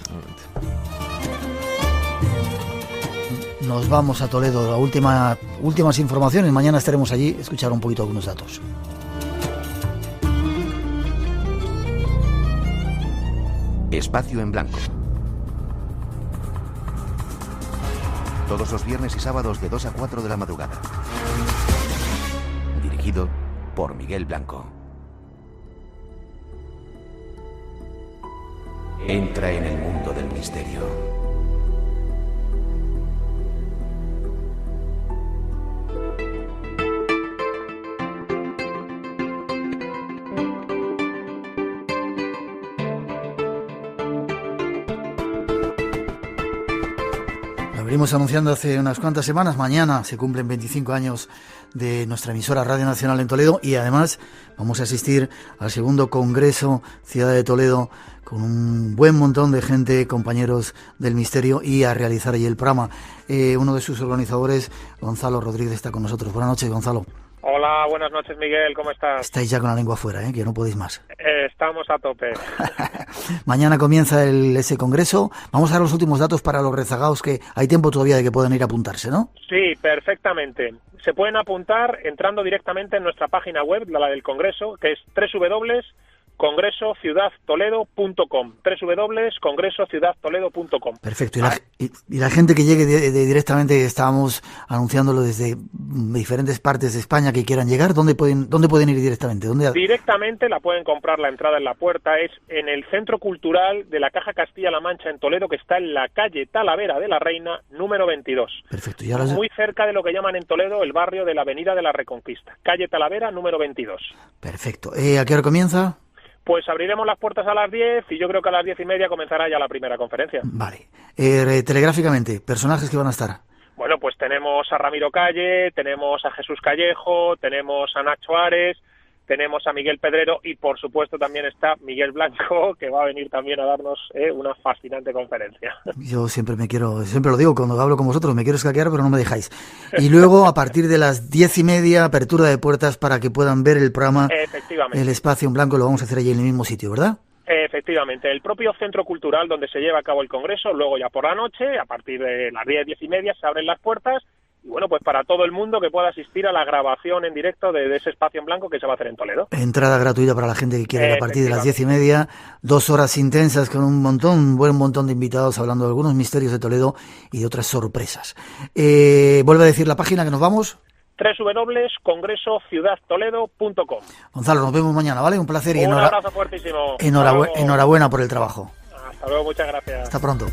Nos vamos a Toledo, últimas informaciones. Mañana estaremos allí, escuchar un poquito algunos datos. Espacio en Blanco. Todos los viernes y sábados de 2 a 4 de la madrugada. Dirigido por Miguel Blanco. Entra en el mundo del misterio. Venimos anunciando hace unas cuantas semanas. Mañana se cumplen 25 años de nuestra emisora Radio Nacional en Toledo, y además vamos a asistir al segundo Congreso Ciudad de Toledo con un buen montón de gente, compañeros del misterio, y a realizar allí el programa. Uno de sus organizadores, Gonzalo Rodríguez, está con nosotros. Buenas noches, Gonzalo. Hola, buenas noches, Miguel, ¿cómo estás? Estáis ya con la lengua afuera, que no podéis más. Estamos a tope. Mañana comienza ese congreso. Vamos a dar los últimos datos para los rezagados, que hay tiempo todavía de que puedan ir a apuntarse, ¿no? Sí, perfectamente. Se pueden apuntar entrando directamente en nuestra página web, la del congreso, que es www.congresociudadtoledo.com, www.congresociudadtoledo.com. Perfecto. Y la gente que llegue directamente, estábamos anunciándolo desde diferentes partes de España que quieran llegar, ¿dónde pueden ir directamente? Directamente la pueden comprar, la entrada en la puerta es en el Centro Cultural de la Caja Castilla-La Mancha en Toledo, que está en la calle Talavera de la Reina, número 22. Perfecto. Muy cerca de lo que llaman en Toledo el barrio de la Avenida de la Reconquista. Calle Talavera, número 22. Perfecto. ¿A qué hora comienza? Pues abriremos las puertas a las 10 y yo creo que a las 10:30 comenzará ya la primera conferencia. Vale. Telegráficamente, personajes que van a estar. Bueno, pues tenemos a Ramiro Calle, tenemos a Jesús Callejo, tenemos a Nacho Ares, tenemos a Miguel Pedrero y por supuesto también está Miguel Blanco, que va a venir también a darnos una fascinante conferencia. Yo siempre lo digo cuando hablo con vosotros, me quiero escaquear pero no me dejáis. Y luego a partir de las 10:30, apertura de puertas para que puedan ver el programa. Efectivamente. El Espacio en Blanco lo vamos a hacer allí en el mismo sitio, ¿verdad? Efectivamente, el propio centro cultural donde se lleva a cabo el congreso, luego ya por la noche, a partir de las 10:30 se abren las puertas. Y bueno, pues para todo el mundo que pueda asistir a la grabación en directo de ese Espacio en Blanco que se va a hacer en Toledo. Entrada gratuita para la gente que quiera ir a partir de las 10:30. 2 horas intensas con un buen montón de invitados hablando de algunos misterios de Toledo y de otras sorpresas. Vuelve a decir la página que nos vamos. www.congresociudadtoledo.com. Gonzalo, nos vemos mañana, ¿vale? Un placer y un abrazo fuertísimo. Enhorabuena por el trabajo. Hasta luego, muchas gracias. Hasta pronto.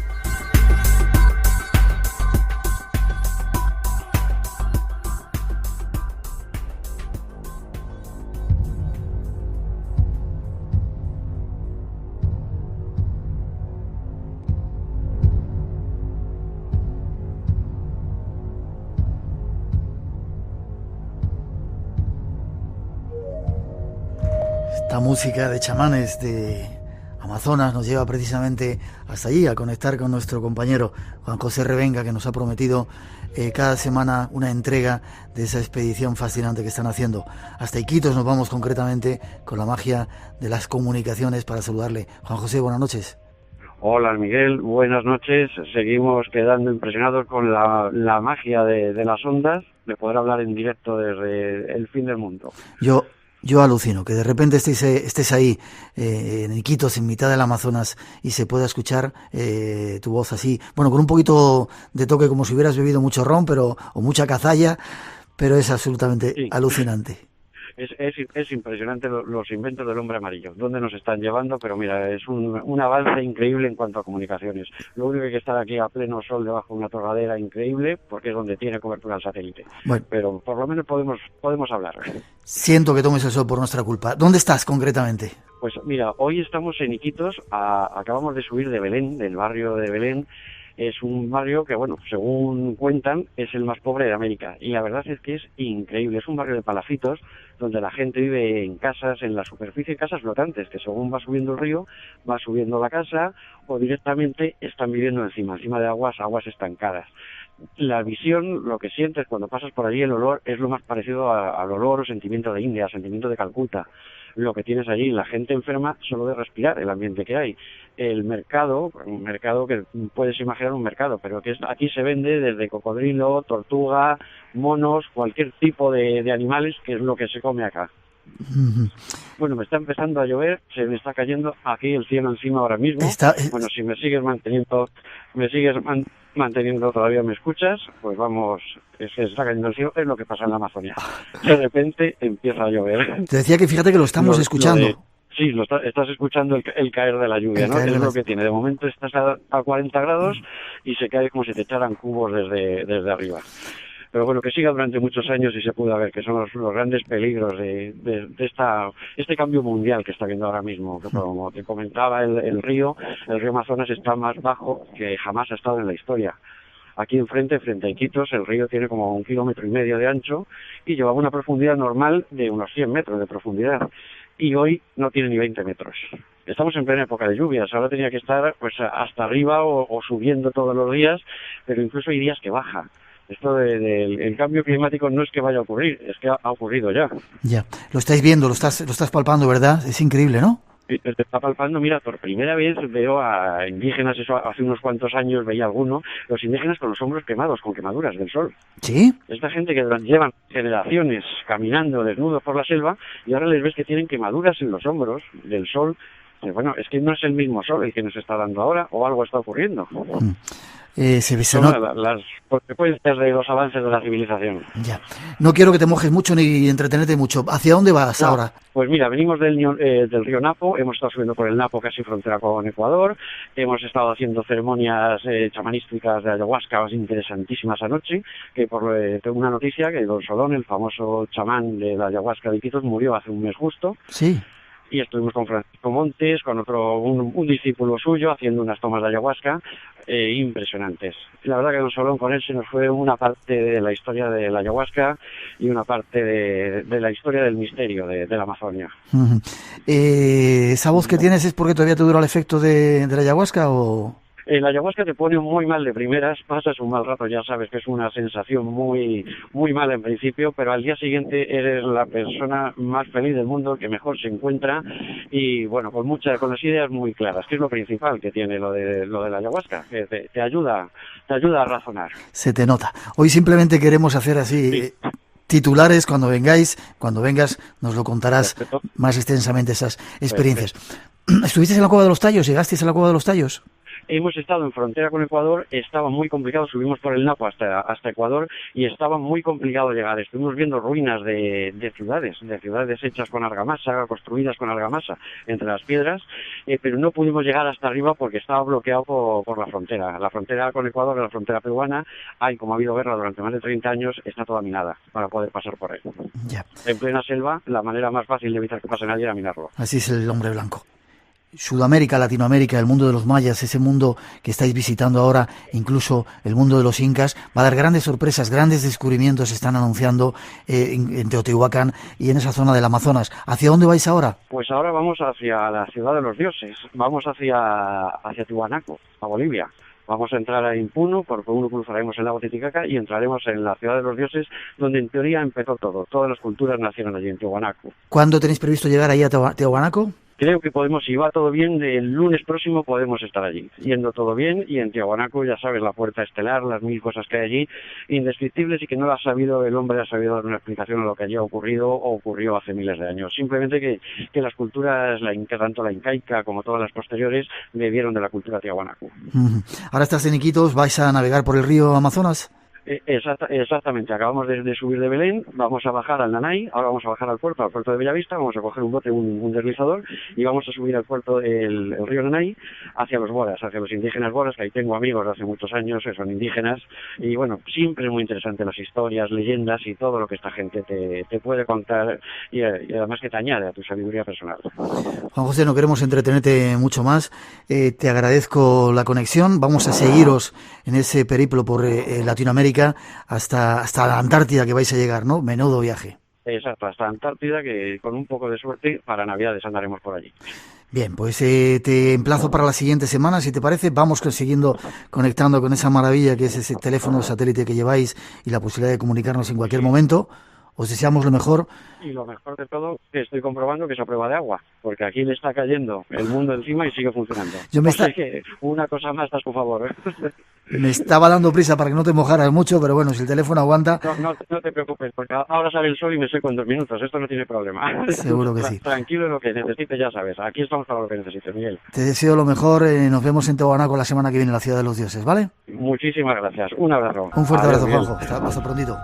Esta música de chamanes de Amazonas nos lleva precisamente hasta allí, a conectar con nuestro compañero Juan José Revenga, que nos ha prometido cada semana una entrega de esa expedición fascinante que están haciendo. Hasta Iquitos nos vamos concretamente con la magia de las comunicaciones para saludarle. Juan José, buenas noches. Hola Miguel, buenas noches. Seguimos quedando impresionados con la magia de las ondas, de poder hablar en directo desde el fin del mundo. Yo alucino, que de repente estés ahí en Iquitos, en mitad del Amazonas, y se pueda escuchar tu voz así, bueno, con un poquito de toque como si hubieras bebido mucho ron o mucha cazalla, pero es absolutamente alucinante. Es impresionante los inventos del hombre amarillo, dónde nos están llevando, pero mira, es un avance increíble en cuanto a comunicaciones. Lo único que hay que estar aquí a pleno sol debajo de una torradera increíble, porque es donde tiene cobertura el satélite. Bueno, pero por lo menos podemos hablar. Siento que tomes el sol por nuestra culpa. ¿Dónde estás concretamente? Pues mira, hoy estamos en Iquitos, acabamos de subir de Belén, del barrio de Belén. Es un barrio que, bueno, según cuentan, es el más pobre de América. Y la verdad es que es increíble. Es un barrio de palafitos donde la gente vive en casas, en la superficie, casas flotantes, que según va subiendo el río, va subiendo la casa o directamente están viviendo encima de aguas estancadas. La visión, lo que sientes cuando pasas por allí, el olor, es lo más parecido al olor o sentimiento de India, sentimiento de Calcuta. Lo que tienes allí, la gente enferma solo de respirar el ambiente que hay. El mercado, un mercado que puedes imaginar un mercado, pero que aquí se vende desde cocodrilo, tortuga, monos, cualquier tipo de animales, que es lo que se come acá. Bueno, me está empezando a llover, se me está cayendo aquí el cielo encima ahora mismo. Bueno, si me sigues manteniendo todavía me escuchas, pues vamos, se está cayendo el cielo, es lo que pasa en la Amazonia. De repente empieza a llover. Te decía que fíjate que lo estamos escuchando. Sí, estás escuchando el caer de la lluvia, ¿no? Es lo que tiene. De momento estás a 40 grados y se cae como si te echaran cubos desde arriba. Pero bueno, que siga durante muchos años y se pueda ver que son los grandes peligros de este cambio mundial que está habiendo ahora mismo. Que como te comentaba, el río Amazonas está más bajo que jamás ha estado en la historia. Aquí frente a Iquitos, el río tiene como 1,5 kilómetros de ancho y llevaba una profundidad normal de unos 100 metros de profundidad. Y hoy no tiene ni 20 metros. Estamos en plena época de lluvias, ahora tenía que estar pues hasta arriba o subiendo todos los días, pero incluso hay días que baja. Esto del cambio climático no es que vaya a ocurrir, es que ha ocurrido ya. Ya, lo estáis viendo, lo estás palpando, ¿verdad? Es increíble, ¿no? está palpando, mira, por primera vez veo a indígenas, eso hace unos cuantos años veía alguno, los indígenas con los hombros quemados, con quemaduras del sol. ¿Sí? Esta gente que llevan generaciones caminando desnudos por la selva y ahora les ves que tienen quemaduras en los hombros del sol. Bueno, es que no es el mismo sol el que nos está dando ahora, o algo está ocurriendo. Son las consecuencias de los avances de la civilización. Ya. No quiero que te mojes mucho ni entretenerte mucho. ¿Hacia dónde vas ahora? Pues mira, venimos del río Napo, hemos estado subiendo por el Napo casi frontera con Ecuador, hemos estado haciendo ceremonias chamanísticas de ayahuasca interesantísimas anoche, que tengo una noticia que Don Solón, el famoso chamán de la ayahuasca de Iquitos, murió hace un mes justo. Sí. Y estuvimos con Francisco Montes, con un discípulo suyo, haciendo unas tomas de ayahuasca impresionantes. La verdad que Don Solón con él se nos fue una parte de la historia de la ayahuasca y una parte de la historia del misterio de la Amazonia. Uh-huh. ¿Esa voz que tienes es porque todavía te dura el efecto de la ayahuasca o...? La ayahuasca te pone muy mal de primeras, pasas un mal rato, ya sabes que es una sensación muy muy mala en principio, pero al día siguiente eres la persona más feliz del mundo, que mejor se encuentra y bueno, con las ideas muy claras, que es lo principal que tiene lo de la ayahuasca, que te ayuda a razonar. Se te nota. Hoy simplemente queremos hacer así titulares, cuando vengas nos lo contarás más extensamente esas experiencias. ¿Estuvisteis en la Cueva de los Tallos? ¿Llegasteis a la Cueva de los Tallos? Hemos estado en frontera con Ecuador, estaba muy complicado, subimos por el Napo hasta Ecuador y estaba muy complicado llegar. Estuvimos viendo ruinas de ciudades hechas con argamasa, construidas con argamasa entre las piedras, pero no pudimos llegar hasta arriba porque estaba bloqueado por la frontera. La frontera con Ecuador, la frontera peruana, como ha habido guerra durante más de 30 años, está toda minada para poder pasar por ahí. Ya. En plena selva, la manera más fácil de evitar que pase nadie era minarlo. Así es el hombre blanco. Sudamérica, Latinoamérica, el mundo de los mayas, ese mundo que estáis visitando ahora, incluso el mundo de los incas, va a dar grandes sorpresas, grandes descubrimientos se están anunciando en Teotihuacán y en esa zona del Amazonas. ¿Hacia dónde vais ahora? Pues ahora vamos hacia la ciudad de los dioses, vamos hacia Tiwanaku, a Bolivia. Vamos a entrar a Puno, por Puno cruzaremos el lago Titicaca y entraremos en la ciudad de los dioses, donde en teoría empezó todo. Todas las culturas nacieron allí en Tiwanaku. ¿Cuándo tenéis previsto llegar ahí a Tiwanaku? Creo que podemos, si va todo bien, el lunes próximo podemos estar allí. Yendo todo bien, y en Tiwanaku, ya sabes, la puerta estelar, las 1000 cosas que hay allí, indescriptibles y que no lo ha sabido, el hombre ha sabido dar una explicación a lo que allí ha ocurrido o ocurrió hace miles de años. Simplemente que las culturas, tanto la incaica como todas las posteriores, bebieron de la cultura Tiwanaku. Ahora estás en Iquitos, ¿vais a navegar por el río Amazonas? Exactamente, acabamos de subir de Belén, vamos a bajar al Nanay, ahora vamos a bajar al puerto de Bellavista, vamos a coger un bote, un deslizador y vamos a subir al puerto del río Nanay hacia los boras, hacia los indígenas boras, que ahí tengo amigos de hace muchos años que son indígenas y bueno, siempre es muy interesante las historias, leyendas y todo lo que esta gente te puede contar y además que te añade a tu sabiduría personal. Juan José, no queremos entretenerte mucho más, te agradezco la conexión, vamos a seguiros en ese periplo por Latinoamérica hasta la Antártida que vais a llegar, ¿no? Menudo viaje. Exacto, hasta Antártida, que con un poco de suerte para Navidades andaremos por allí. Bien, pues te emplazo para la siguiente semana, si te parece, vamos consiguiendo conectando con esa maravilla que es ese teléfono satélite que lleváis y la posibilidad de comunicarnos en cualquier momento. Os deseamos lo mejor. Y lo mejor de todo, que estoy comprobando que es a prueba de agua, porque aquí le está cayendo el mundo encima y sigue funcionando. Que una cosa más estás por favor, ¿eh? Me estaba dando prisa para que no te mojaras mucho, pero bueno, si el teléfono aguanta... No te preocupes, porque ahora sale el sol y me seco en 2 minutos, esto no tiene problema. Seguro que sí. Tranquilo, lo que necesites ya sabes, aquí estamos para lo que necesites, Miguel. Te deseo lo mejor, nos vemos en Tiwanaku la semana que viene en la Ciudad de los Dioses, ¿vale? Muchísimas gracias, un abrazo. Un fuerte abrazo, Juanjo, hasta prontito.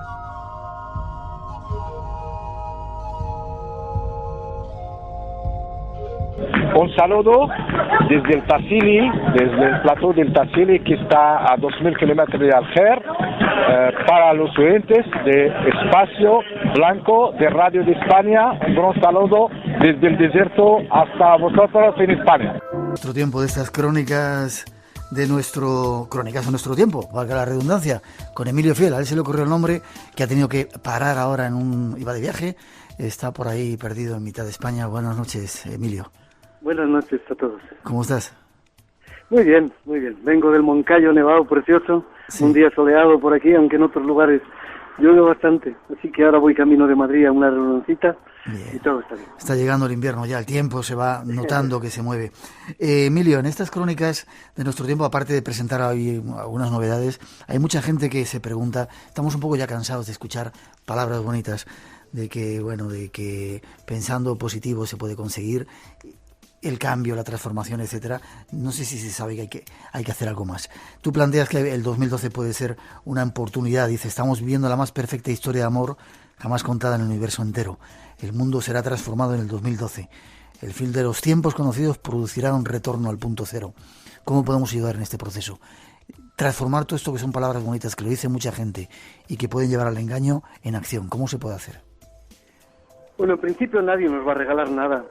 Un saludo desde el Tassili, desde el plató del Tassili que está a 2000 kilómetros de Alger, para los oyentes de Espacio Blanco de Radio de España. Un gran saludo desde el desierto hasta vosotros en España. Nuestro tiempo de estas crónicas de nuestro tiempo, valga la redundancia, con Emilio Fiel, a él se le ocurrió el nombre, que ha tenido que parar ahora iba de viaje, está por ahí perdido en mitad de España. Buenas noches, Emilio. Buenas noches a todos. ¿Cómo estás? Muy bien, muy bien. Vengo del Moncayo nevado precioso, sí. Un día soleado por aquí, aunque en otros lugares Llueve bastante, así que ahora voy camino de Madrid a una reunioncita y todo está bien. Está llegando el invierno ya, el tiempo se va notando que se mueve. Emilio, en estas crónicas de nuestro tiempo, aparte de presentar hoy algunas novedades, hay mucha gente que se pregunta, estamos un poco ya cansados de escuchar palabras bonitas, de que pensando positivo se puede conseguir el cambio, la transformación, etcétera. No sé si se sabe que hay que hacer algo más. Tú planteas que el 2012 puede ser una oportunidad. Dices, estamos viviendo la más perfecta historia de amor jamás contada en el universo entero. El mundo será transformado en el 2012. El fin de los tiempos conocidos producirá un retorno al punto cero. ¿Cómo podemos ayudar en este proceso? Transformar todo esto que son palabras bonitas, que lo dice mucha gente y que pueden llevar al engaño, en acción. ¿Cómo se puede hacer? Bueno, en principio nadie nos va a regalar nada.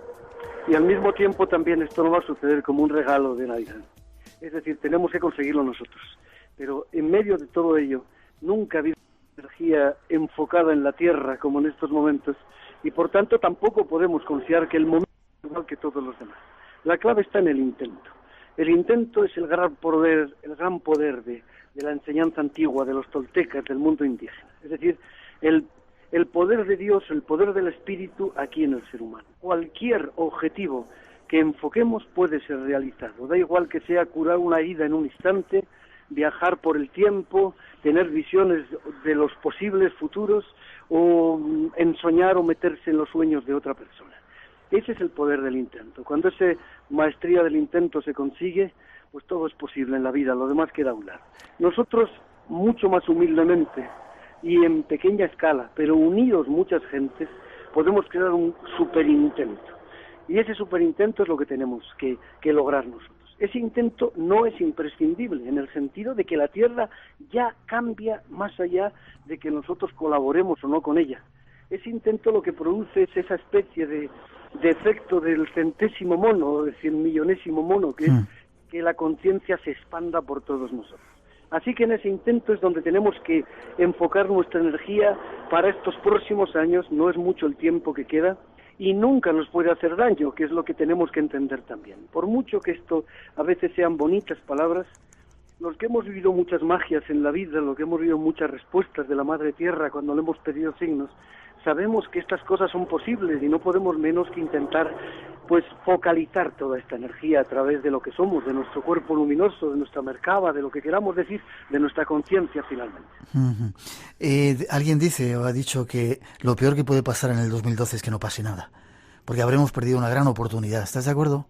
Y al mismo tiempo también esto no va a suceder como un regalo de Navidad. Es decir, tenemos que conseguirlo nosotros. Pero en medio de todo ello, nunca ha habido energía enfocada en la Tierra como en estos momentos. Y por tanto tampoco podemos confiar que el momento es igual que todos los demás. La clave está en el intento. El intento es el gran poder de la enseñanza antigua de los toltecas del mundo indígena. Es decir, el poder de Dios, el poder del espíritu aquí en el ser humano. Cualquier objetivo que enfoquemos puede ser realizado. Da igual que sea curar una herida en un instante, viajar por el tiempo, tener visiones de los posibles futuros o ensoñar o meterse en los sueños de otra persona. Ese es el poder del intento. Cuando esa maestría del intento se consigue, pues todo es posible en la vida, lo demás queda a un lado. Nosotros, mucho más humildemente, y en pequeña escala, pero unidos muchas gentes, podemos crear un superintento. Y ese superintento es lo que tenemos que lograr nosotros. Ese intento no es imprescindible, en el sentido de que la Tierra ya cambia más allá de que nosotros colaboremos o no con ella. Ese intento lo que produce es esa especie de efecto del centésimo mono, o del 100.000.000º mono, que es que la conciencia se expanda por todos nosotros. Así que en ese intento es donde tenemos que enfocar nuestra energía para estos próximos años. No es mucho el tiempo que queda y nunca nos puede hacer daño, que es lo que tenemos que entender también. Por mucho que esto a veces sean bonitas palabras, los que hemos vivido muchas magias en la vida, los que hemos vivido muchas respuestas de la Madre Tierra cuando le hemos pedido signos, sabemos que estas cosas son posibles y no podemos menos que intentar pues focalizar toda esta energía a través de lo que somos, de nuestro cuerpo luminoso, de nuestra merkaba, de lo que queramos decir, de nuestra conciencia finalmente. Alguien dice o ha dicho que lo peor que puede pasar en el 2012 es que no pase nada, porque habremos perdido una gran oportunidad. ¿Estás de acuerdo?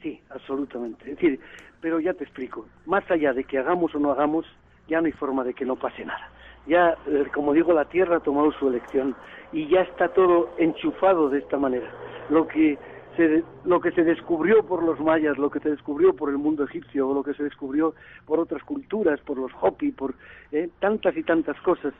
Sí, absolutamente. Es decir, pero ya te explico, más allá de que hagamos o no hagamos, ya no hay forma de que no pase nada. Ya, como digo, la Tierra ha tomado su elección y ya está todo enchufado de esta manera. Lo que se descubrió por los mayas, lo que se descubrió por el mundo egipcio, o lo que se descubrió por otras culturas, por los Hopi, por tantas y tantas cosas,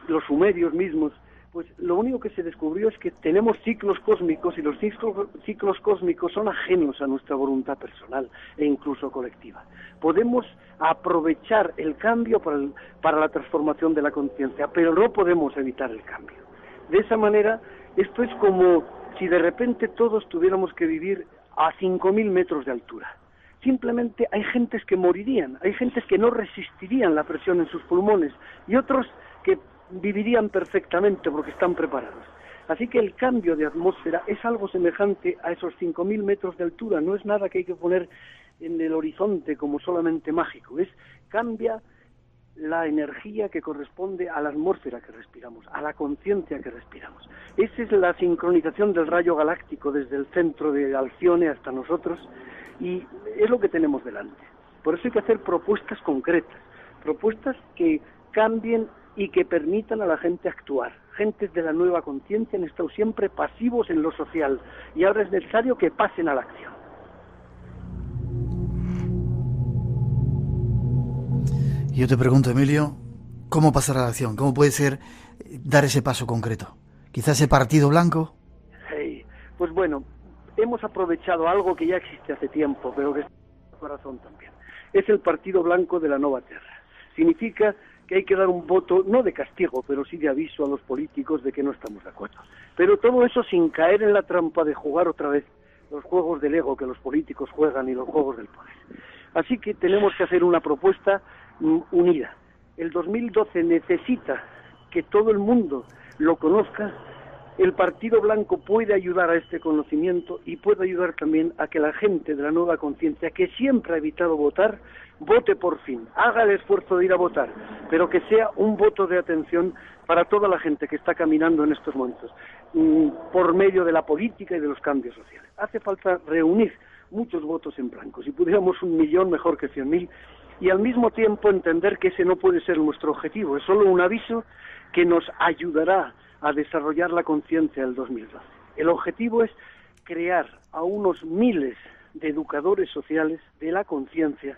los sumerios mismos, pues lo único que se descubrió es que tenemos ciclos cósmicos y los ciclos cósmicos son ajenos a nuestra voluntad personal e incluso colectiva. Podemos aprovechar el cambio para la transformación de la conciencia, pero no podemos evitar el cambio. De esa manera, esto es como si de repente todos tuviéramos que vivir a 5.000 metros de altura. Simplemente hay gentes que morirían, hay gentes que no resistirían la presión en sus pulmones y otros que vivirían perfectamente porque están preparados. Así que el cambio de atmósfera es algo semejante a esos 5.000 metros de altura, no es nada que hay que poner en el horizonte como solamente mágico, cambia la energía que corresponde a la atmósfera que respiramos, a la conciencia que respiramos. Esa es la sincronización del rayo galáctico desde el centro de Alcione hasta nosotros y es lo que tenemos delante. Por eso hay que hacer propuestas concretas, propuestas que cambien y que permitan a la gente actuar. Gentes de la nueva conciencia han estado siempre pasivos en lo social y ahora es necesario que pasen a la acción. Yo te pregunto, Emilio, ¿cómo pasar a la acción? ¿Cómo puede ser dar ese paso concreto? ¿Quizás ese partido blanco? Pues bueno, hemos aprovechado algo que ya existe hace tiempo, pero que está en el corazón también. Es el Partido Blanco de la Nueva Tierra. Significa que hay que dar un voto, no de castigo, pero sí de aviso a los políticos de que no estamos de acuerdo. Pero todo eso sin caer en la trampa de jugar otra vez los juegos del ego que los políticos juegan y los juegos del poder. Así que tenemos que hacer una propuesta unida. El 2012 necesita que todo el mundo lo conozca, el Partido Blanco puede ayudar a este conocimiento y puede ayudar también a que la gente de la Nueva Conciencia, que siempre ha evitado votar, vote por fin, haga el esfuerzo de ir a votar, pero que sea un voto de atención para toda la gente que está caminando en estos momentos, por medio de la política y de los cambios sociales. Hace falta reunir muchos votos en blanco. Si pudiéramos 1 millón, mejor que 100.000, y al mismo tiempo entender que ese no puede ser nuestro objetivo, es solo un aviso que nos ayudará a desarrollar la conciencia del 2012. El objetivo es crear a unos miles de educadores sociales de la conciencia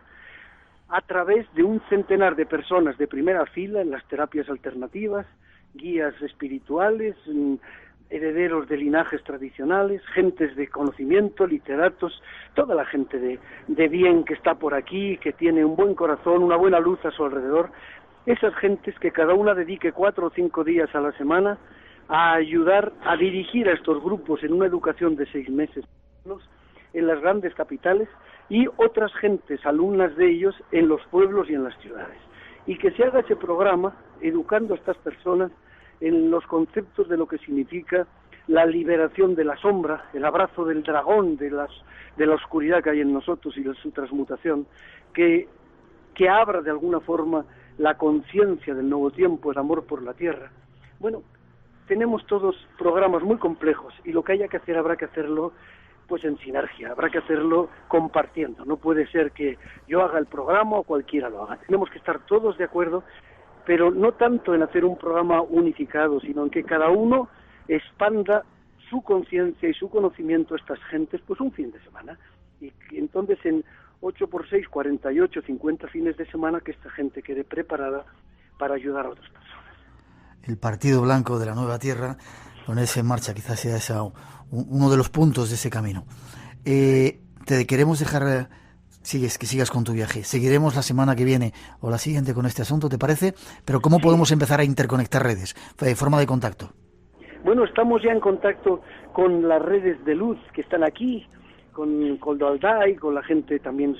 a través de un centenar de personas de primera fila en las terapias alternativas, guías espirituales, herederos de linajes tradicionales, gentes de conocimiento, literatos, toda la gente de bien que está por aquí, que tiene un buen corazón, una buena luz a su alrededor. Esas gentes que cada una dedique 4 o 5 días a la semana a ayudar a dirigir a estos grupos en una educación de 6 meses en las grandes capitales, y otras gentes, alumnas de ellos, en los pueblos y en las ciudades. Y que se haga ese programa educando a estas personas en los conceptos de lo que significa la liberación de la sombra, el abrazo del dragón, de la oscuridad que hay en nosotros y de su transmutación, que abra de alguna forma la conciencia del nuevo tiempo, el amor por la tierra. Bueno, tenemos todos programas muy complejos y lo que haya que hacer habrá que hacerlo pues en sinergia, habrá que hacerlo compartiendo. No puede ser que yo haga el programa o cualquiera lo haga. Tenemos que estar todos de acuerdo, pero no tanto en hacer un programa unificado, sino en que cada uno expanda su conciencia y su conocimiento a estas gentes pues un fin de semana. Y entonces en 8 por 6, 48, 50 fines de semana que esta gente quede preparada para ayudar a otras personas. El Partido Blanco de la Nueva Tierra, ponerse en marcha, quizás sea uno de los puntos de ese camino. Te queremos dejar, que sigas con tu viaje. Seguiremos la semana que viene o la siguiente con este asunto, ¿te parece? Pero ¿cómo podemos empezar a interconectar redes? Forma de contacto. Bueno, estamos ya en contacto con las redes de luz que están aquí, con Coldo Alday, con la gente también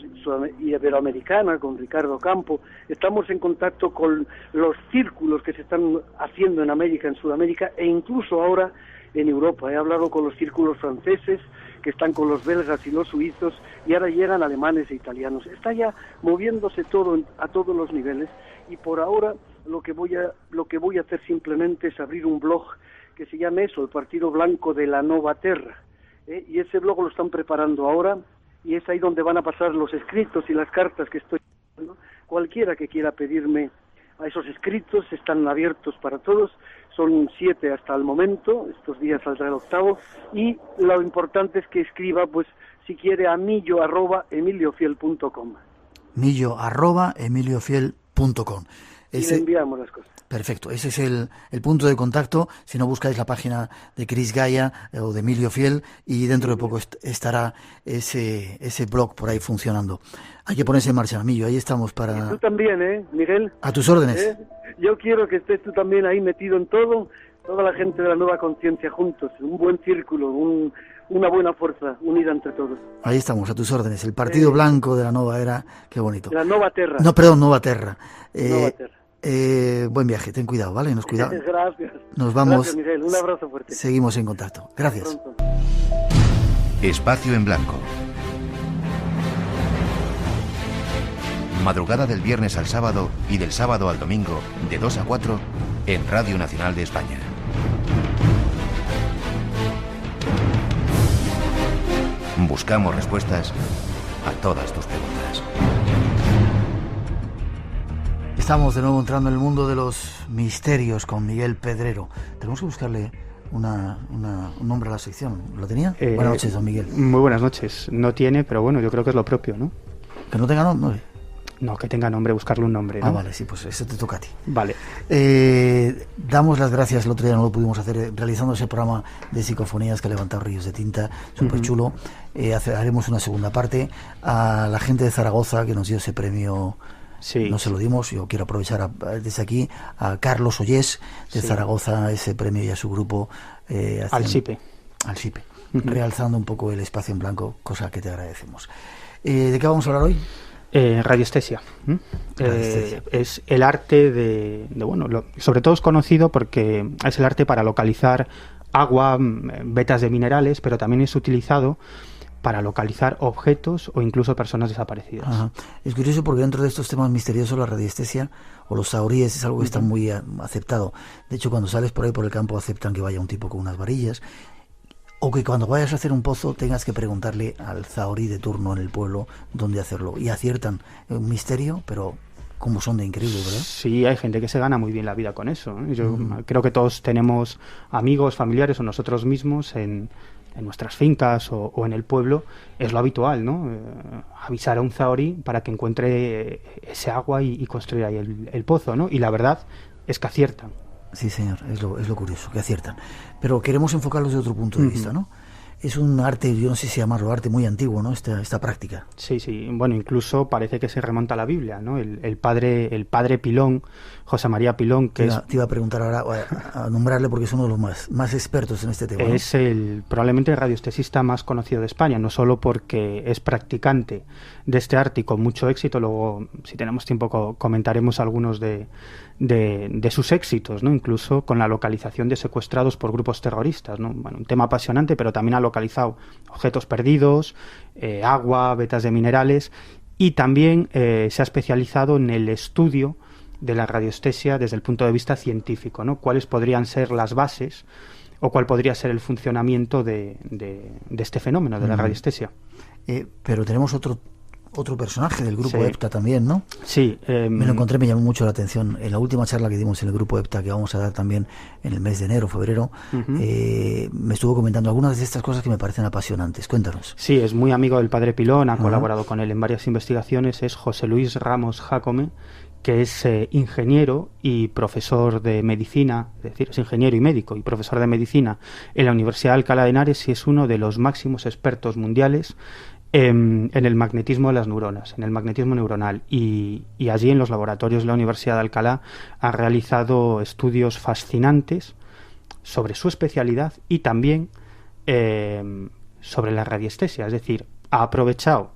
iberoamericana, con Ricardo Campo. Estamos en contacto con los círculos que se están haciendo en América, en Sudamérica e incluso ahora en Europa. He hablado con los círculos franceses, que están con los belgas y los suizos, y ahora llegan alemanes e italianos. Está ya moviéndose todo a todos los niveles, y por ahora lo que voy a hacer simplemente es abrir un blog que se llama eso, el Partido Blanco de la Nova Terra. Y ese blog lo están preparando ahora, y es ahí donde van a pasar los escritos y las cartas que estoy haciendo. Cualquiera que quiera pedirme a esos escritos están abiertos para todos. Son 7 hasta el momento, estos días saldrá el 8º, y lo importante es que escriba, pues, si quiere, a millo@emiliofiel.com. millo@emiliofiel.com. Y le enviamos las cosas. Perfecto, ese es el punto de contacto. Si no, buscáis la página de Chris Gaya o de Emilio Fiel, y dentro de poco estará ese blog por ahí funcionando. Hay que ponerse en marcha, Millo, ahí estamos para... Y tú también, Miguel. A tus órdenes. Yo quiero que estés tú también ahí metido en todo, toda la gente de la Nueva Conciencia juntos, un buen círculo, una buena fuerza unida entre todos. Ahí estamos, a tus órdenes. El Partido Blanco de la Nueva Era, qué bonito. La Nova Terra. No, perdón, Nova Terra. Nova Terra. Buen viaje, ten cuidado, ¿vale? Gracias. Nos vamos. Gracias, Miguel. Un abrazo fuerte. Seguimos en contacto. Gracias. Espacio en Blanco. Madrugada del viernes al sábado y del sábado al domingo, de 2 a 4, en Radio Nacional de España. Buscamos respuestas a todas tus preguntas. Estamos de nuevo entrando en el mundo de los misterios con Miguel Pedrero. Tenemos que buscarle un nombre a la sección. ¿Lo tenía? Buenas noches, don Miguel. Muy buenas noches. No tiene, pero bueno, yo creo que es lo propio, ¿no? ¿Que no tenga nombre? No, que tenga nombre, buscarle un nombre, ¿no? Ah, vale, sí, pues eso te toca a ti. Vale. Damos las gracias, el otro día no lo pudimos hacer, realizando ese programa de psicofonías que ha levantado ríos de tinta, súper chulo. Haremos una segunda parte a la gente de Zaragoza que nos dio ese premio. Sí, no se lo dimos. Yo quiero aprovechar desde aquí a Carlos Ollés de Zaragoza, ese premio, y a su grupo al SIPE, realzando un poco el espacio en blanco, cosa que te agradecemos. ¿De qué vamos a hablar hoy? Radiestesia. Es el arte de sobre todo es conocido porque es el arte para localizar agua, vetas de minerales, pero también es utilizado para localizar objetos o incluso personas desaparecidas. Ajá. Es curioso porque dentro de estos temas misteriosos la radiestesia o los saoríes es algo que está muy aceptado. De hecho, cuando sales por ahí por el campo aceptan que vaya un tipo con unas varillas, o que cuando vayas a hacer un pozo tengas que preguntarle al zahorí de turno en el pueblo dónde hacerlo. Y aciertan. Un misterio, pero como son de increíbles, ¿verdad? Sí, hay gente que se gana muy bien la vida con eso, ¿eh? Yo creo que todos tenemos amigos, familiares o nosotros mismos en nuestras fincas o en el pueblo. Es lo habitual, ¿no? Avisar a un zahorí para que encuentre ese agua y construir ahí el pozo, ¿no? Y la verdad es que aciertan. Sí, señor, es lo curioso, que aciertan. Pero queremos enfocarlo desde otro punto de vista, ¿no? Es un arte, yo no sé si llamarlo arte, muy antiguo, ¿no? Esta práctica. Sí. Bueno, incluso parece que se remonta a la Biblia, ¿no? El padre Pilón, José María Pilón, que te iba a preguntar ahora a nombrarle porque es uno de los más expertos en este tema, ¿no? Es probablemente el radiestesista más conocido de España, no solo porque es practicante de este arte y con mucho éxito. Luego, si tenemos tiempo, comentaremos algunos de sus éxitos, ¿no? Incluso con la localización de secuestrados por grupos terroristas, ¿no? Bueno, un tema apasionante, pero también ha localizado objetos perdidos, agua, vetas de minerales, y también se ha especializado en el estudio de la radiestesia desde el punto de vista científico, ¿no? Cuáles podrían ser las bases o cuál podría ser el funcionamiento de este fenómeno de la radiestesia. Pero tenemos otro personaje del grupo EPTA también, ¿no? Sí. Me lo encontré, me llamó mucho la atención. En la última charla que dimos en el grupo EPTA, que vamos a dar también en el mes de enero, febrero, me estuvo comentando algunas de estas cosas que me parecen apasionantes. Cuéntanos. Sí, es muy amigo del padre Pilón, ha colaborado con él en varias investigaciones. Es José Luis Ramos Jácome, que es ingeniero y profesor de medicina, es decir, es ingeniero y médico y profesor de medicina en la Universidad de Alcalá de Henares, y es uno de los máximos expertos mundiales en el magnetismo de las neuronas, en el magnetismo neuronal, y allí en los laboratorios de la Universidad de Alcalá ha realizado estudios fascinantes sobre su especialidad y también sobre la radiestesia, es decir, ha aprovechado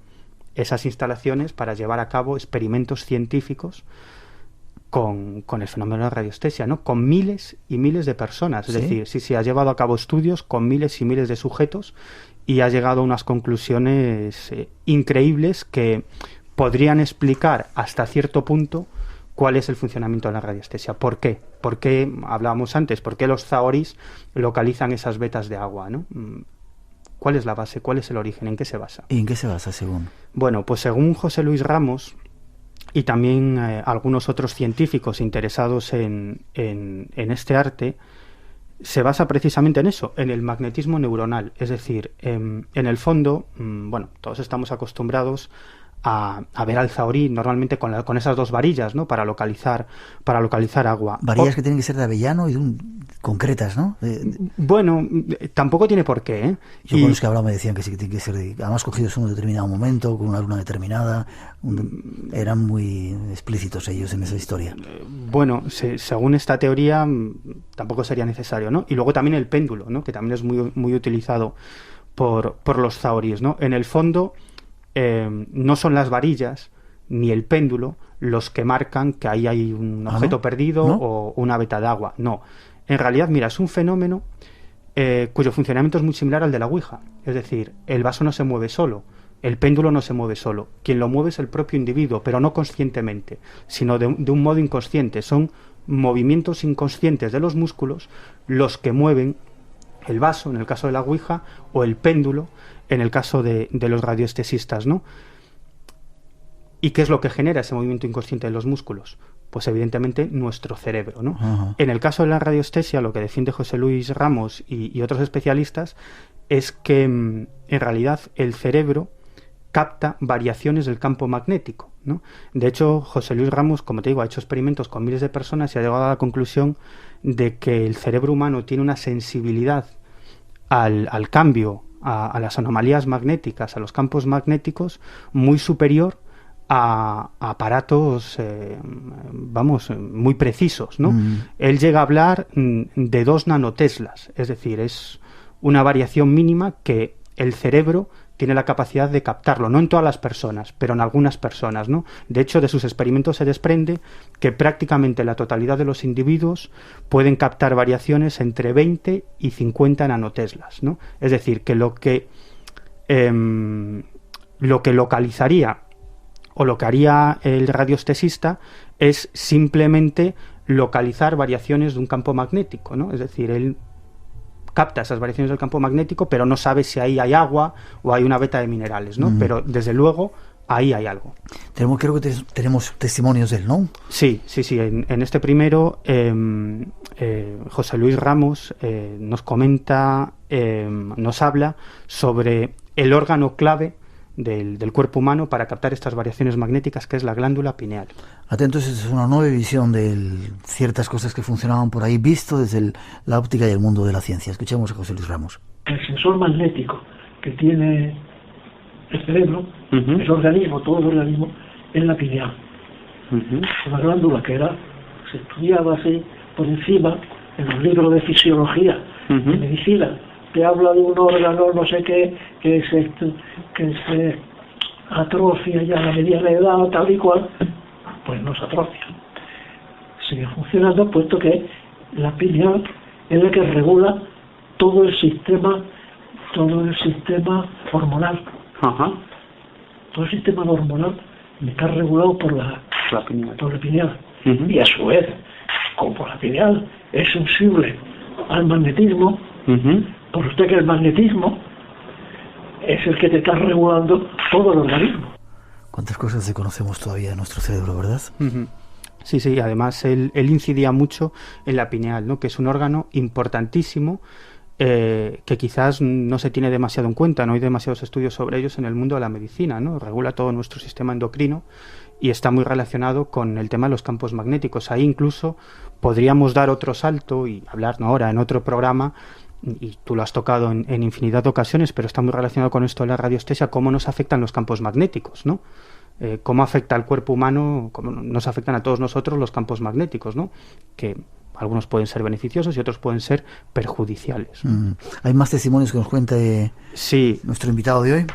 esas instalaciones para llevar a cabo experimentos científicos con el fenómeno de la radiestesia, ¿no? Con miles y miles de personas, es decir, sí, ha llevado a cabo estudios con miles y miles de sujetos y ha llegado a unas conclusiones increíbles que podrían explicar hasta cierto punto cuál es el funcionamiento de la radiestesia. ¿Por qué? ¿Por qué, hablábamos antes, por qué los zahoríes localizan esas vetas de agua, ¿no? ¿Cuál es la base? ¿Cuál es el origen? ¿En qué se basa? ¿Y en qué se basa, según? Bueno, pues según José Luis Ramos y también algunos otros científicos interesados en este arte, se basa precisamente en eso, en el magnetismo neuronal. Es decir, en el fondo, bueno, todos estamos acostumbrados a ver al zahorí normalmente con esas dos varillas, ¿no? Para localizar agua. Varillas que tienen que ser de avellano y concretas, ¿no? Bueno, tampoco tiene por qué, ¿eh? Yo con los que hablaba me decían que sí que tiene que ser además cogidos en un determinado momento, con una luna determinada. Eran muy explícitos ellos en esa historia. Bueno, según esta teoría tampoco sería necesario, ¿no? Y luego también el péndulo, ¿no? Que también es muy, muy utilizado por los zahoríes, ¿no? En el fondo no son las varillas ni el péndulo los que marcan que ahí hay un objeto perdido o una veta de agua. No. En realidad, mira, es un fenómeno cuyo funcionamiento es muy similar al de la Ouija. Es decir, el vaso no se mueve solo, el péndulo no se mueve solo. Quien lo mueve es el propio individuo, pero no conscientemente, sino de un modo inconsciente. Son movimientos inconscientes de los músculos los que mueven el vaso, en el caso de la Ouija, o el péndulo, en el caso de los radioestesistas, ¿no? ¿Y qué es lo que genera ese movimiento inconsciente de los músculos? Pues evidentemente nuestro cerebro, ¿no? Uh-huh. En el caso de la radioestesia, lo que defiende José Luis Ramos y otros especialistas es que en realidad el cerebro capta variaciones del campo magnético, ¿no? De hecho, José Luis Ramos, como te digo, ha hecho experimentos con miles de personas y ha llegado a la conclusión de que el cerebro humano tiene una sensibilidad al cambio, a las anomalías magnéticas, a los campos magnéticos, muy superior a aparatos, muy precisos, ¿no? Él llega a hablar de 2 nanoteslas, es decir, es una variación mínima que el cerebro tiene la capacidad de captarlo, no en todas las personas, pero en algunas personas, ¿no? De hecho, de sus experimentos se desprende que prácticamente la totalidad de los individuos pueden captar variaciones entre 20 y 50 nanoteslas, ¿no? Es decir, que lo que localizaría o lo que haría el radiestesista es simplemente localizar variaciones de un campo magnético, ¿no? Es decir, él capta esas variaciones del campo magnético, pero no sabe si ahí hay agua o hay una veta de minerales, ¿no? Pero desde luego ahí hay algo. Creo que tenemos testimonios de él, ¿no? Sí. En este primero, José Luis Ramos nos comenta, nos habla sobre el órgano clave del cuerpo humano para captar estas variaciones magnéticas, que es la glándula pineal. Atentos, es una nueva visión de ciertas cosas que funcionaban por ahí, visto desde la óptica y el mundo de la ciencia. Escuchemos a José Luis Ramos. El sensor magnético que tiene el cerebro, el organismo, todo el organismo, es la pineal. Una glándula que se estudiaba así por encima en los libros de fisiología, de medicina. Te habla de un órgano, no sé qué, que se atrofia ya a la mediana edad, tal y cual. Pues no se atrofia. Sigue funcionando, puesto que la pineal es la que regula todo el sistema hormonal. Todo el sistema hormonal está regulado por la pineal. Y a su vez, como la pineal es sensible al magnetismo, por usted que el magnetismo es el que te está regulando todo el organismo. ¿Cuántas cosas desconocemos todavía de nuestro cerebro, verdad? Sí, además él incidía mucho en la pineal, ¿no? Que es un órgano importantísimo que quizás no se tiene demasiado en cuenta, no hay demasiados estudios sobre ellos en el mundo de la medicina, ¿no? Regula todo nuestro sistema endocrino y está muy relacionado con el tema de los campos magnéticos. Ahí incluso podríamos dar otro salto y hablar ahora en otro programa, y tú lo has tocado en infinidad de ocasiones, pero está muy relacionado con esto de la radiestesia, cómo nos afectan los campos magnéticos, ¿no? Cómo afecta al cuerpo humano, cómo nos afectan a todos nosotros los campos magnéticos, ¿no? Que algunos pueden ser beneficiosos y otros pueden ser perjudiciales. ¿Hay más testimonios que nos cuente nuestro invitado de hoy?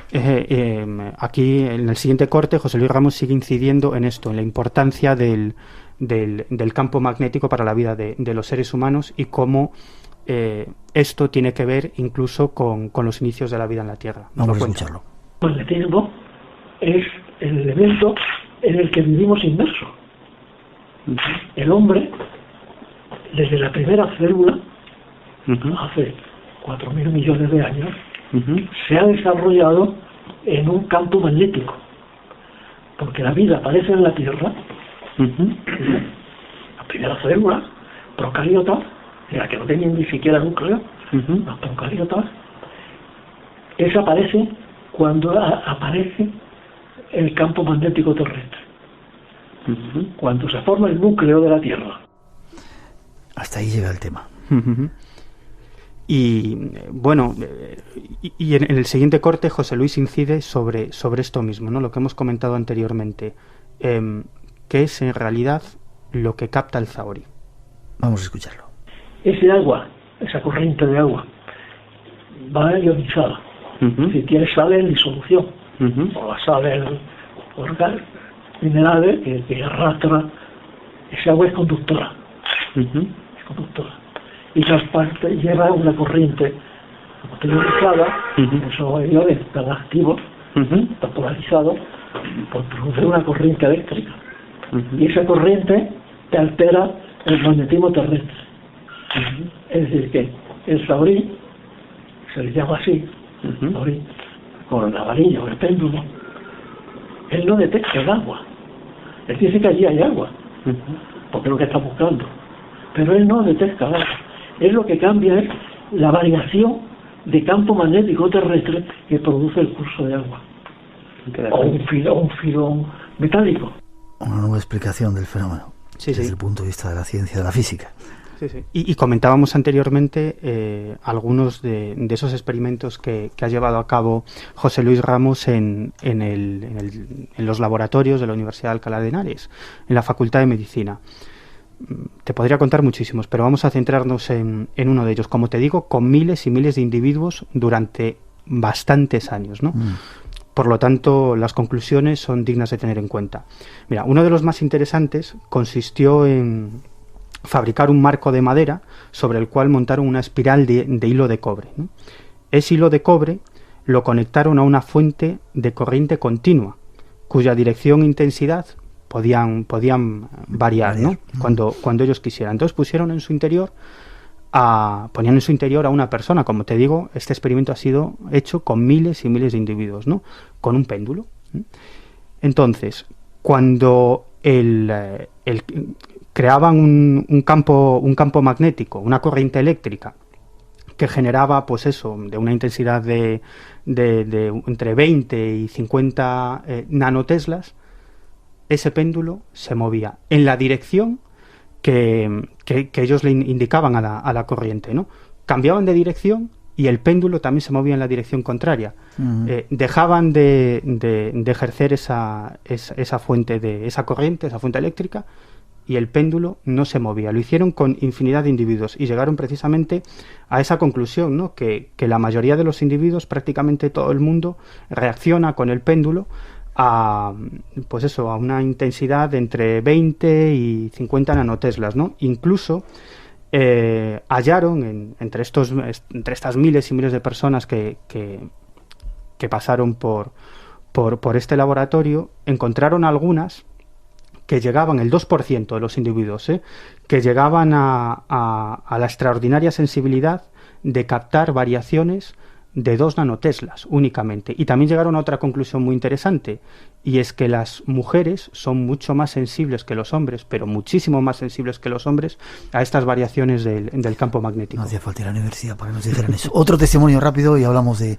Aquí, en el siguiente corte, José Luis Ramos sigue incidiendo en esto, en la importancia del campo magnético para la vida de los seres humanos y cómo esto tiene que ver incluso con los inicios de la vida en la Tierra. Vamos a escucharlo. El magnetismo es el elemento en el que vivimos inmersos. El hombre, desde la primera célula, hace 4.000 millones de años, se ha desarrollado en un campo magnético. Porque la vida aparece en la Tierra, la primera célula, procariota, en la que no tenían ni siquiera núcleo, las procariotas, esa aparece cuando aparece el campo magnético terrestre. Cuando se forma el núcleo de la Tierra. Hasta ahí llega el tema. Y bueno, y en el siguiente corte José Luis incide sobre esto mismo, ¿no? Lo que hemos comentado anteriormente, que es en realidad lo que capta el Zaori. Vamos a escucharlo. Ese agua, esa corriente de agua, va ionizada. Si tiene sales en disolución, o las sales minerales que arrastra, ese agua es conductora. Es conductora. Y transporte, lleva una corriente ionizada, esos iones están activos, están polarizados, por producir una corriente eléctrica. Y esa corriente te altera el magnetismo terrestre. Es decir, que el Zaori, se le llama así, Zaori, con la varilla o el péndulo, él no detecta el agua. Él dice que allí hay agua, porque es lo que está buscando. Pero él no detecta el agua. Él lo que cambia es la variación de campo magnético terrestre que produce el curso de agua. O un filón metálico. Una nueva explicación del fenómeno, desde el punto de vista de la ciencia, de la física. Y comentábamos anteriormente algunos de esos experimentos que ha llevado a cabo José Luis Ramos en los laboratorios de la Universidad de Alcalá de Henares, en la Facultad de Medicina. Te podría contar muchísimos, pero vamos a centrarnos en uno de ellos, como te digo, con miles y miles de individuos durante bastantes años, ¿no? Por lo tanto, las conclusiones son dignas de tener en cuenta. Mira, uno de los más interesantes consistió en fabricar un marco de madera sobre el cual montaron una espiral de hilo de cobre, ¿no? Ese hilo de cobre lo conectaron a una fuente de corriente continua, cuya dirección e intensidad podían variar, ¿no? Cuando ellos quisieran. Entonces ponían en su interior a una persona. Como te digo, este experimento ha sido hecho con miles y miles de individuos, ¿no? Con un péndulo. Entonces, cuando creaban un campo magnético, una corriente eléctrica, que generaba, pues eso, de una intensidad de entre 20 y 50 nanoteslas, ese péndulo se movía en la dirección que ellos le indicaban a la corriente, ¿no? Cambiaban de dirección y el péndulo también se movía en la dirección contraria. Dejaban de ejercer esa fuente esa corriente, esa fuente eléctrica, y el péndulo no se movía. Lo hicieron con infinidad de individuos y llegaron precisamente a esa conclusión, ¿no? Que la mayoría de los individuos, prácticamente todo el mundo, reacciona con el péndulo a una intensidad de entre 20 y 50 nanoteslas, ¿no? Incluso hallaron entre estas miles y miles de personas que pasaron por este laboratorio, encontraron algunas que llegaban, el 2% de los individuos, que llegaban a la extraordinaria sensibilidad de captar variaciones de 2 nanoteslas únicamente. Y también llegaron a otra conclusión muy interesante, y es que las mujeres son mucho más sensibles que los hombres, pero muchísimo más sensibles que los hombres, a estas variaciones del campo magnético. No hacía falta ir a la universidad para que nos dijeran eso. Otro testimonio rápido y hablamos de...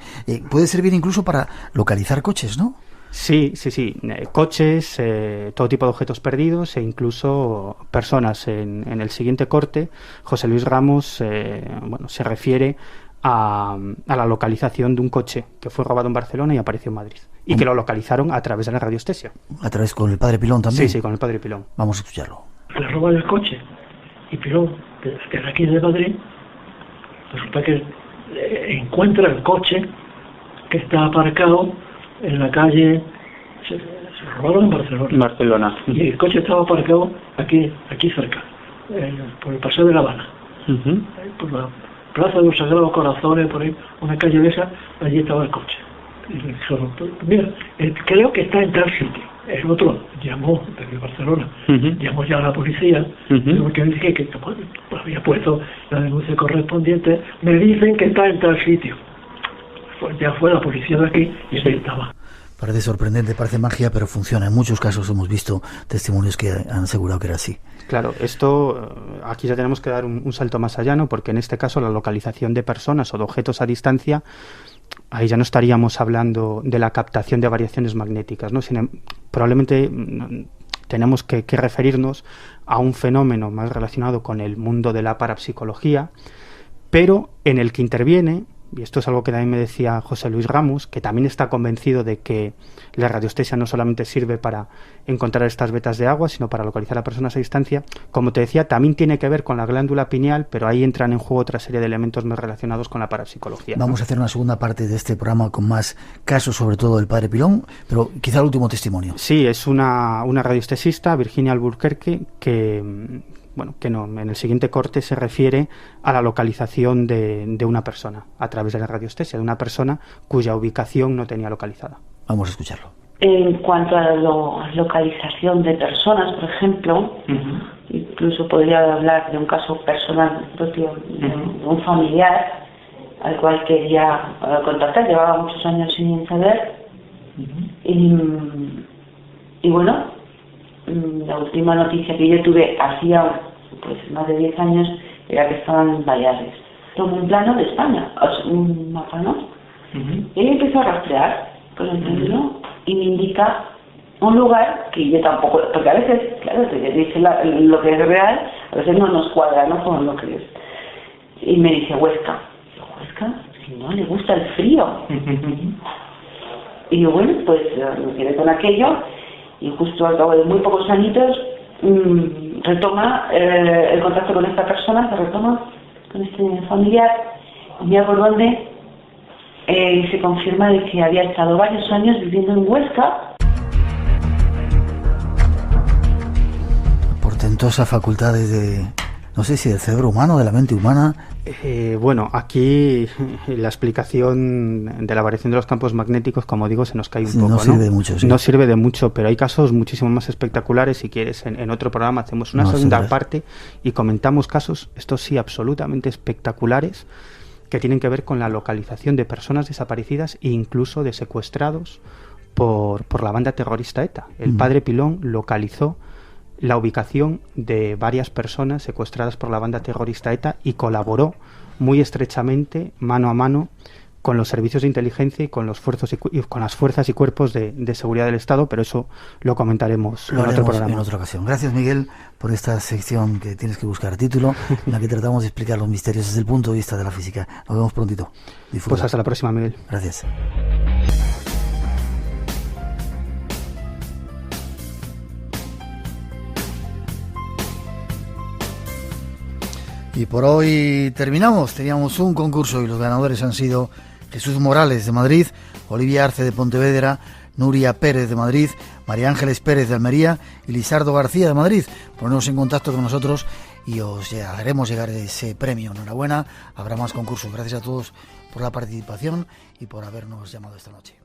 puede servir incluso para localizar coches, ¿no? Sí. Coches, todo tipo de objetos perdidos e incluso personas. En el siguiente corte, José Luis Ramos se refiere a la localización de un coche que fue robado en Barcelona y apareció en Madrid. Y que lo localizaron a través de la radiestesia. ¿A través con el padre Pilón también? Sí, con el padre Pilón. Vamos a escucharlo. Le roban el coche y Pilón, que es aquí de Madrid, resulta que encuentra el coche que está aparcado en la calle, se robaron en Barcelona. Y el coche estaba aparcado aquí cerca, por el Paseo de La Habana, por la Plaza de los Sagrados Corazones, por ahí, una calle de esa, allí estaba el coche. Y le dijeron, mira, creo que está en tal sitio. El otro llamó desde Barcelona, llamó ya a la policía, porque dije que había puesto la denuncia correspondiente, me dicen que está en tal sitio. Ya fue la policía de aquí y ahí estaba. Parece sorprendente, parece magia, pero funciona. En muchos casos hemos visto testimonios que han asegurado que era así. Claro, esto aquí ya tenemos que dar un salto más allá, ¿no? Porque en este caso la localización de personas o de objetos a distancia, ahí ya no estaríamos hablando de la captación de variaciones magnéticas, ¿no? Probablemente tenemos que referirnos a un fenómeno más relacionado con el mundo de la parapsicología, pero en el que interviene, y esto es algo que también me decía José Luis Ramos, que también está convencido de que la radiestesia no solamente sirve para encontrar estas vetas de agua, sino para localizar a personas a distancia. Como te decía, también tiene que ver con la glándula pineal, pero ahí entran en juego otra serie de elementos más relacionados con la parapsicología. Vamos a hacer una segunda parte de este programa con más casos, sobre todo del padre Pilón, pero quizá el último testimonio. Sí, es una radiestesista, Virginia Albuquerque, que en el siguiente corte se refiere a la localización de una persona a través de la radiestesia, de una persona cuya ubicación no tenía localizada. Vamos a escucharlo. En cuanto a la localización de personas, por ejemplo, incluso podría hablar de un caso personal propio de un familiar al cual quería contactar, llevaba muchos años sin saber, y bueno, la última noticia que yo tuve hacía más de 10 años era que estaban en Baleares. Tomé un plano de España, un mapa, ¿no? Y él empezó a rastrear con el péndulo y me indica un lugar que yo tampoco, porque a veces, claro, te dice lo que es real, a veces no nos cuadra, ¿no? Con lo que es. Y me dice Huesca. ¿Huesca? Si no le gusta el frío. Y yo, bueno, pues me quedé con aquello. Y justo al cabo de muy pocos añitos retoma el contacto con esta persona, se retoma con este familiar, y mira por dónde Se confirma de que había estado varios años viviendo en Huesca. Portentosas facultades de, no sé si del cerebro humano, de la mente humana. Bueno, aquí la explicación de la variación de los campos magnéticos, como digo, se nos cae un poco, ¿no? No sirve de mucho, sí. No sirve de mucho, pero hay casos muchísimo más espectaculares. Si quieres, en otro programa hacemos una segunda parte y comentamos casos, estos sí, absolutamente espectaculares, que tienen que ver con la localización de personas desaparecidas e incluso de secuestrados por la banda terrorista ETA. El padre Pilón localizó la ubicación de varias personas secuestradas por la banda terrorista ETA y colaboró muy estrechamente, mano a mano, con los servicios de inteligencia y con los con las fuerzas y cuerpos de seguridad del Estado, pero eso lo comentaremos en otro programa. En otra ocasión. Gracias, Miguel, por esta sección que tienes que buscar título, en la que tratamos de explicar los misterios desde el punto de vista de la física. Nos vemos prontito. Disfruta. Pues hasta la próxima, Miguel. Gracias. Y por hoy terminamos. Teníamos un concurso y los ganadores han sido Jesús Morales de Madrid, Olivia Arce de Pontevedra, Nuria Pérez de Madrid, María Ángeles Pérez de Almería y Lizardo García de Madrid. Poneros en contacto con nosotros y os haremos llegar ese premio. Enhorabuena, habrá más concursos. Gracias a todos por la participación y por habernos llamado esta noche.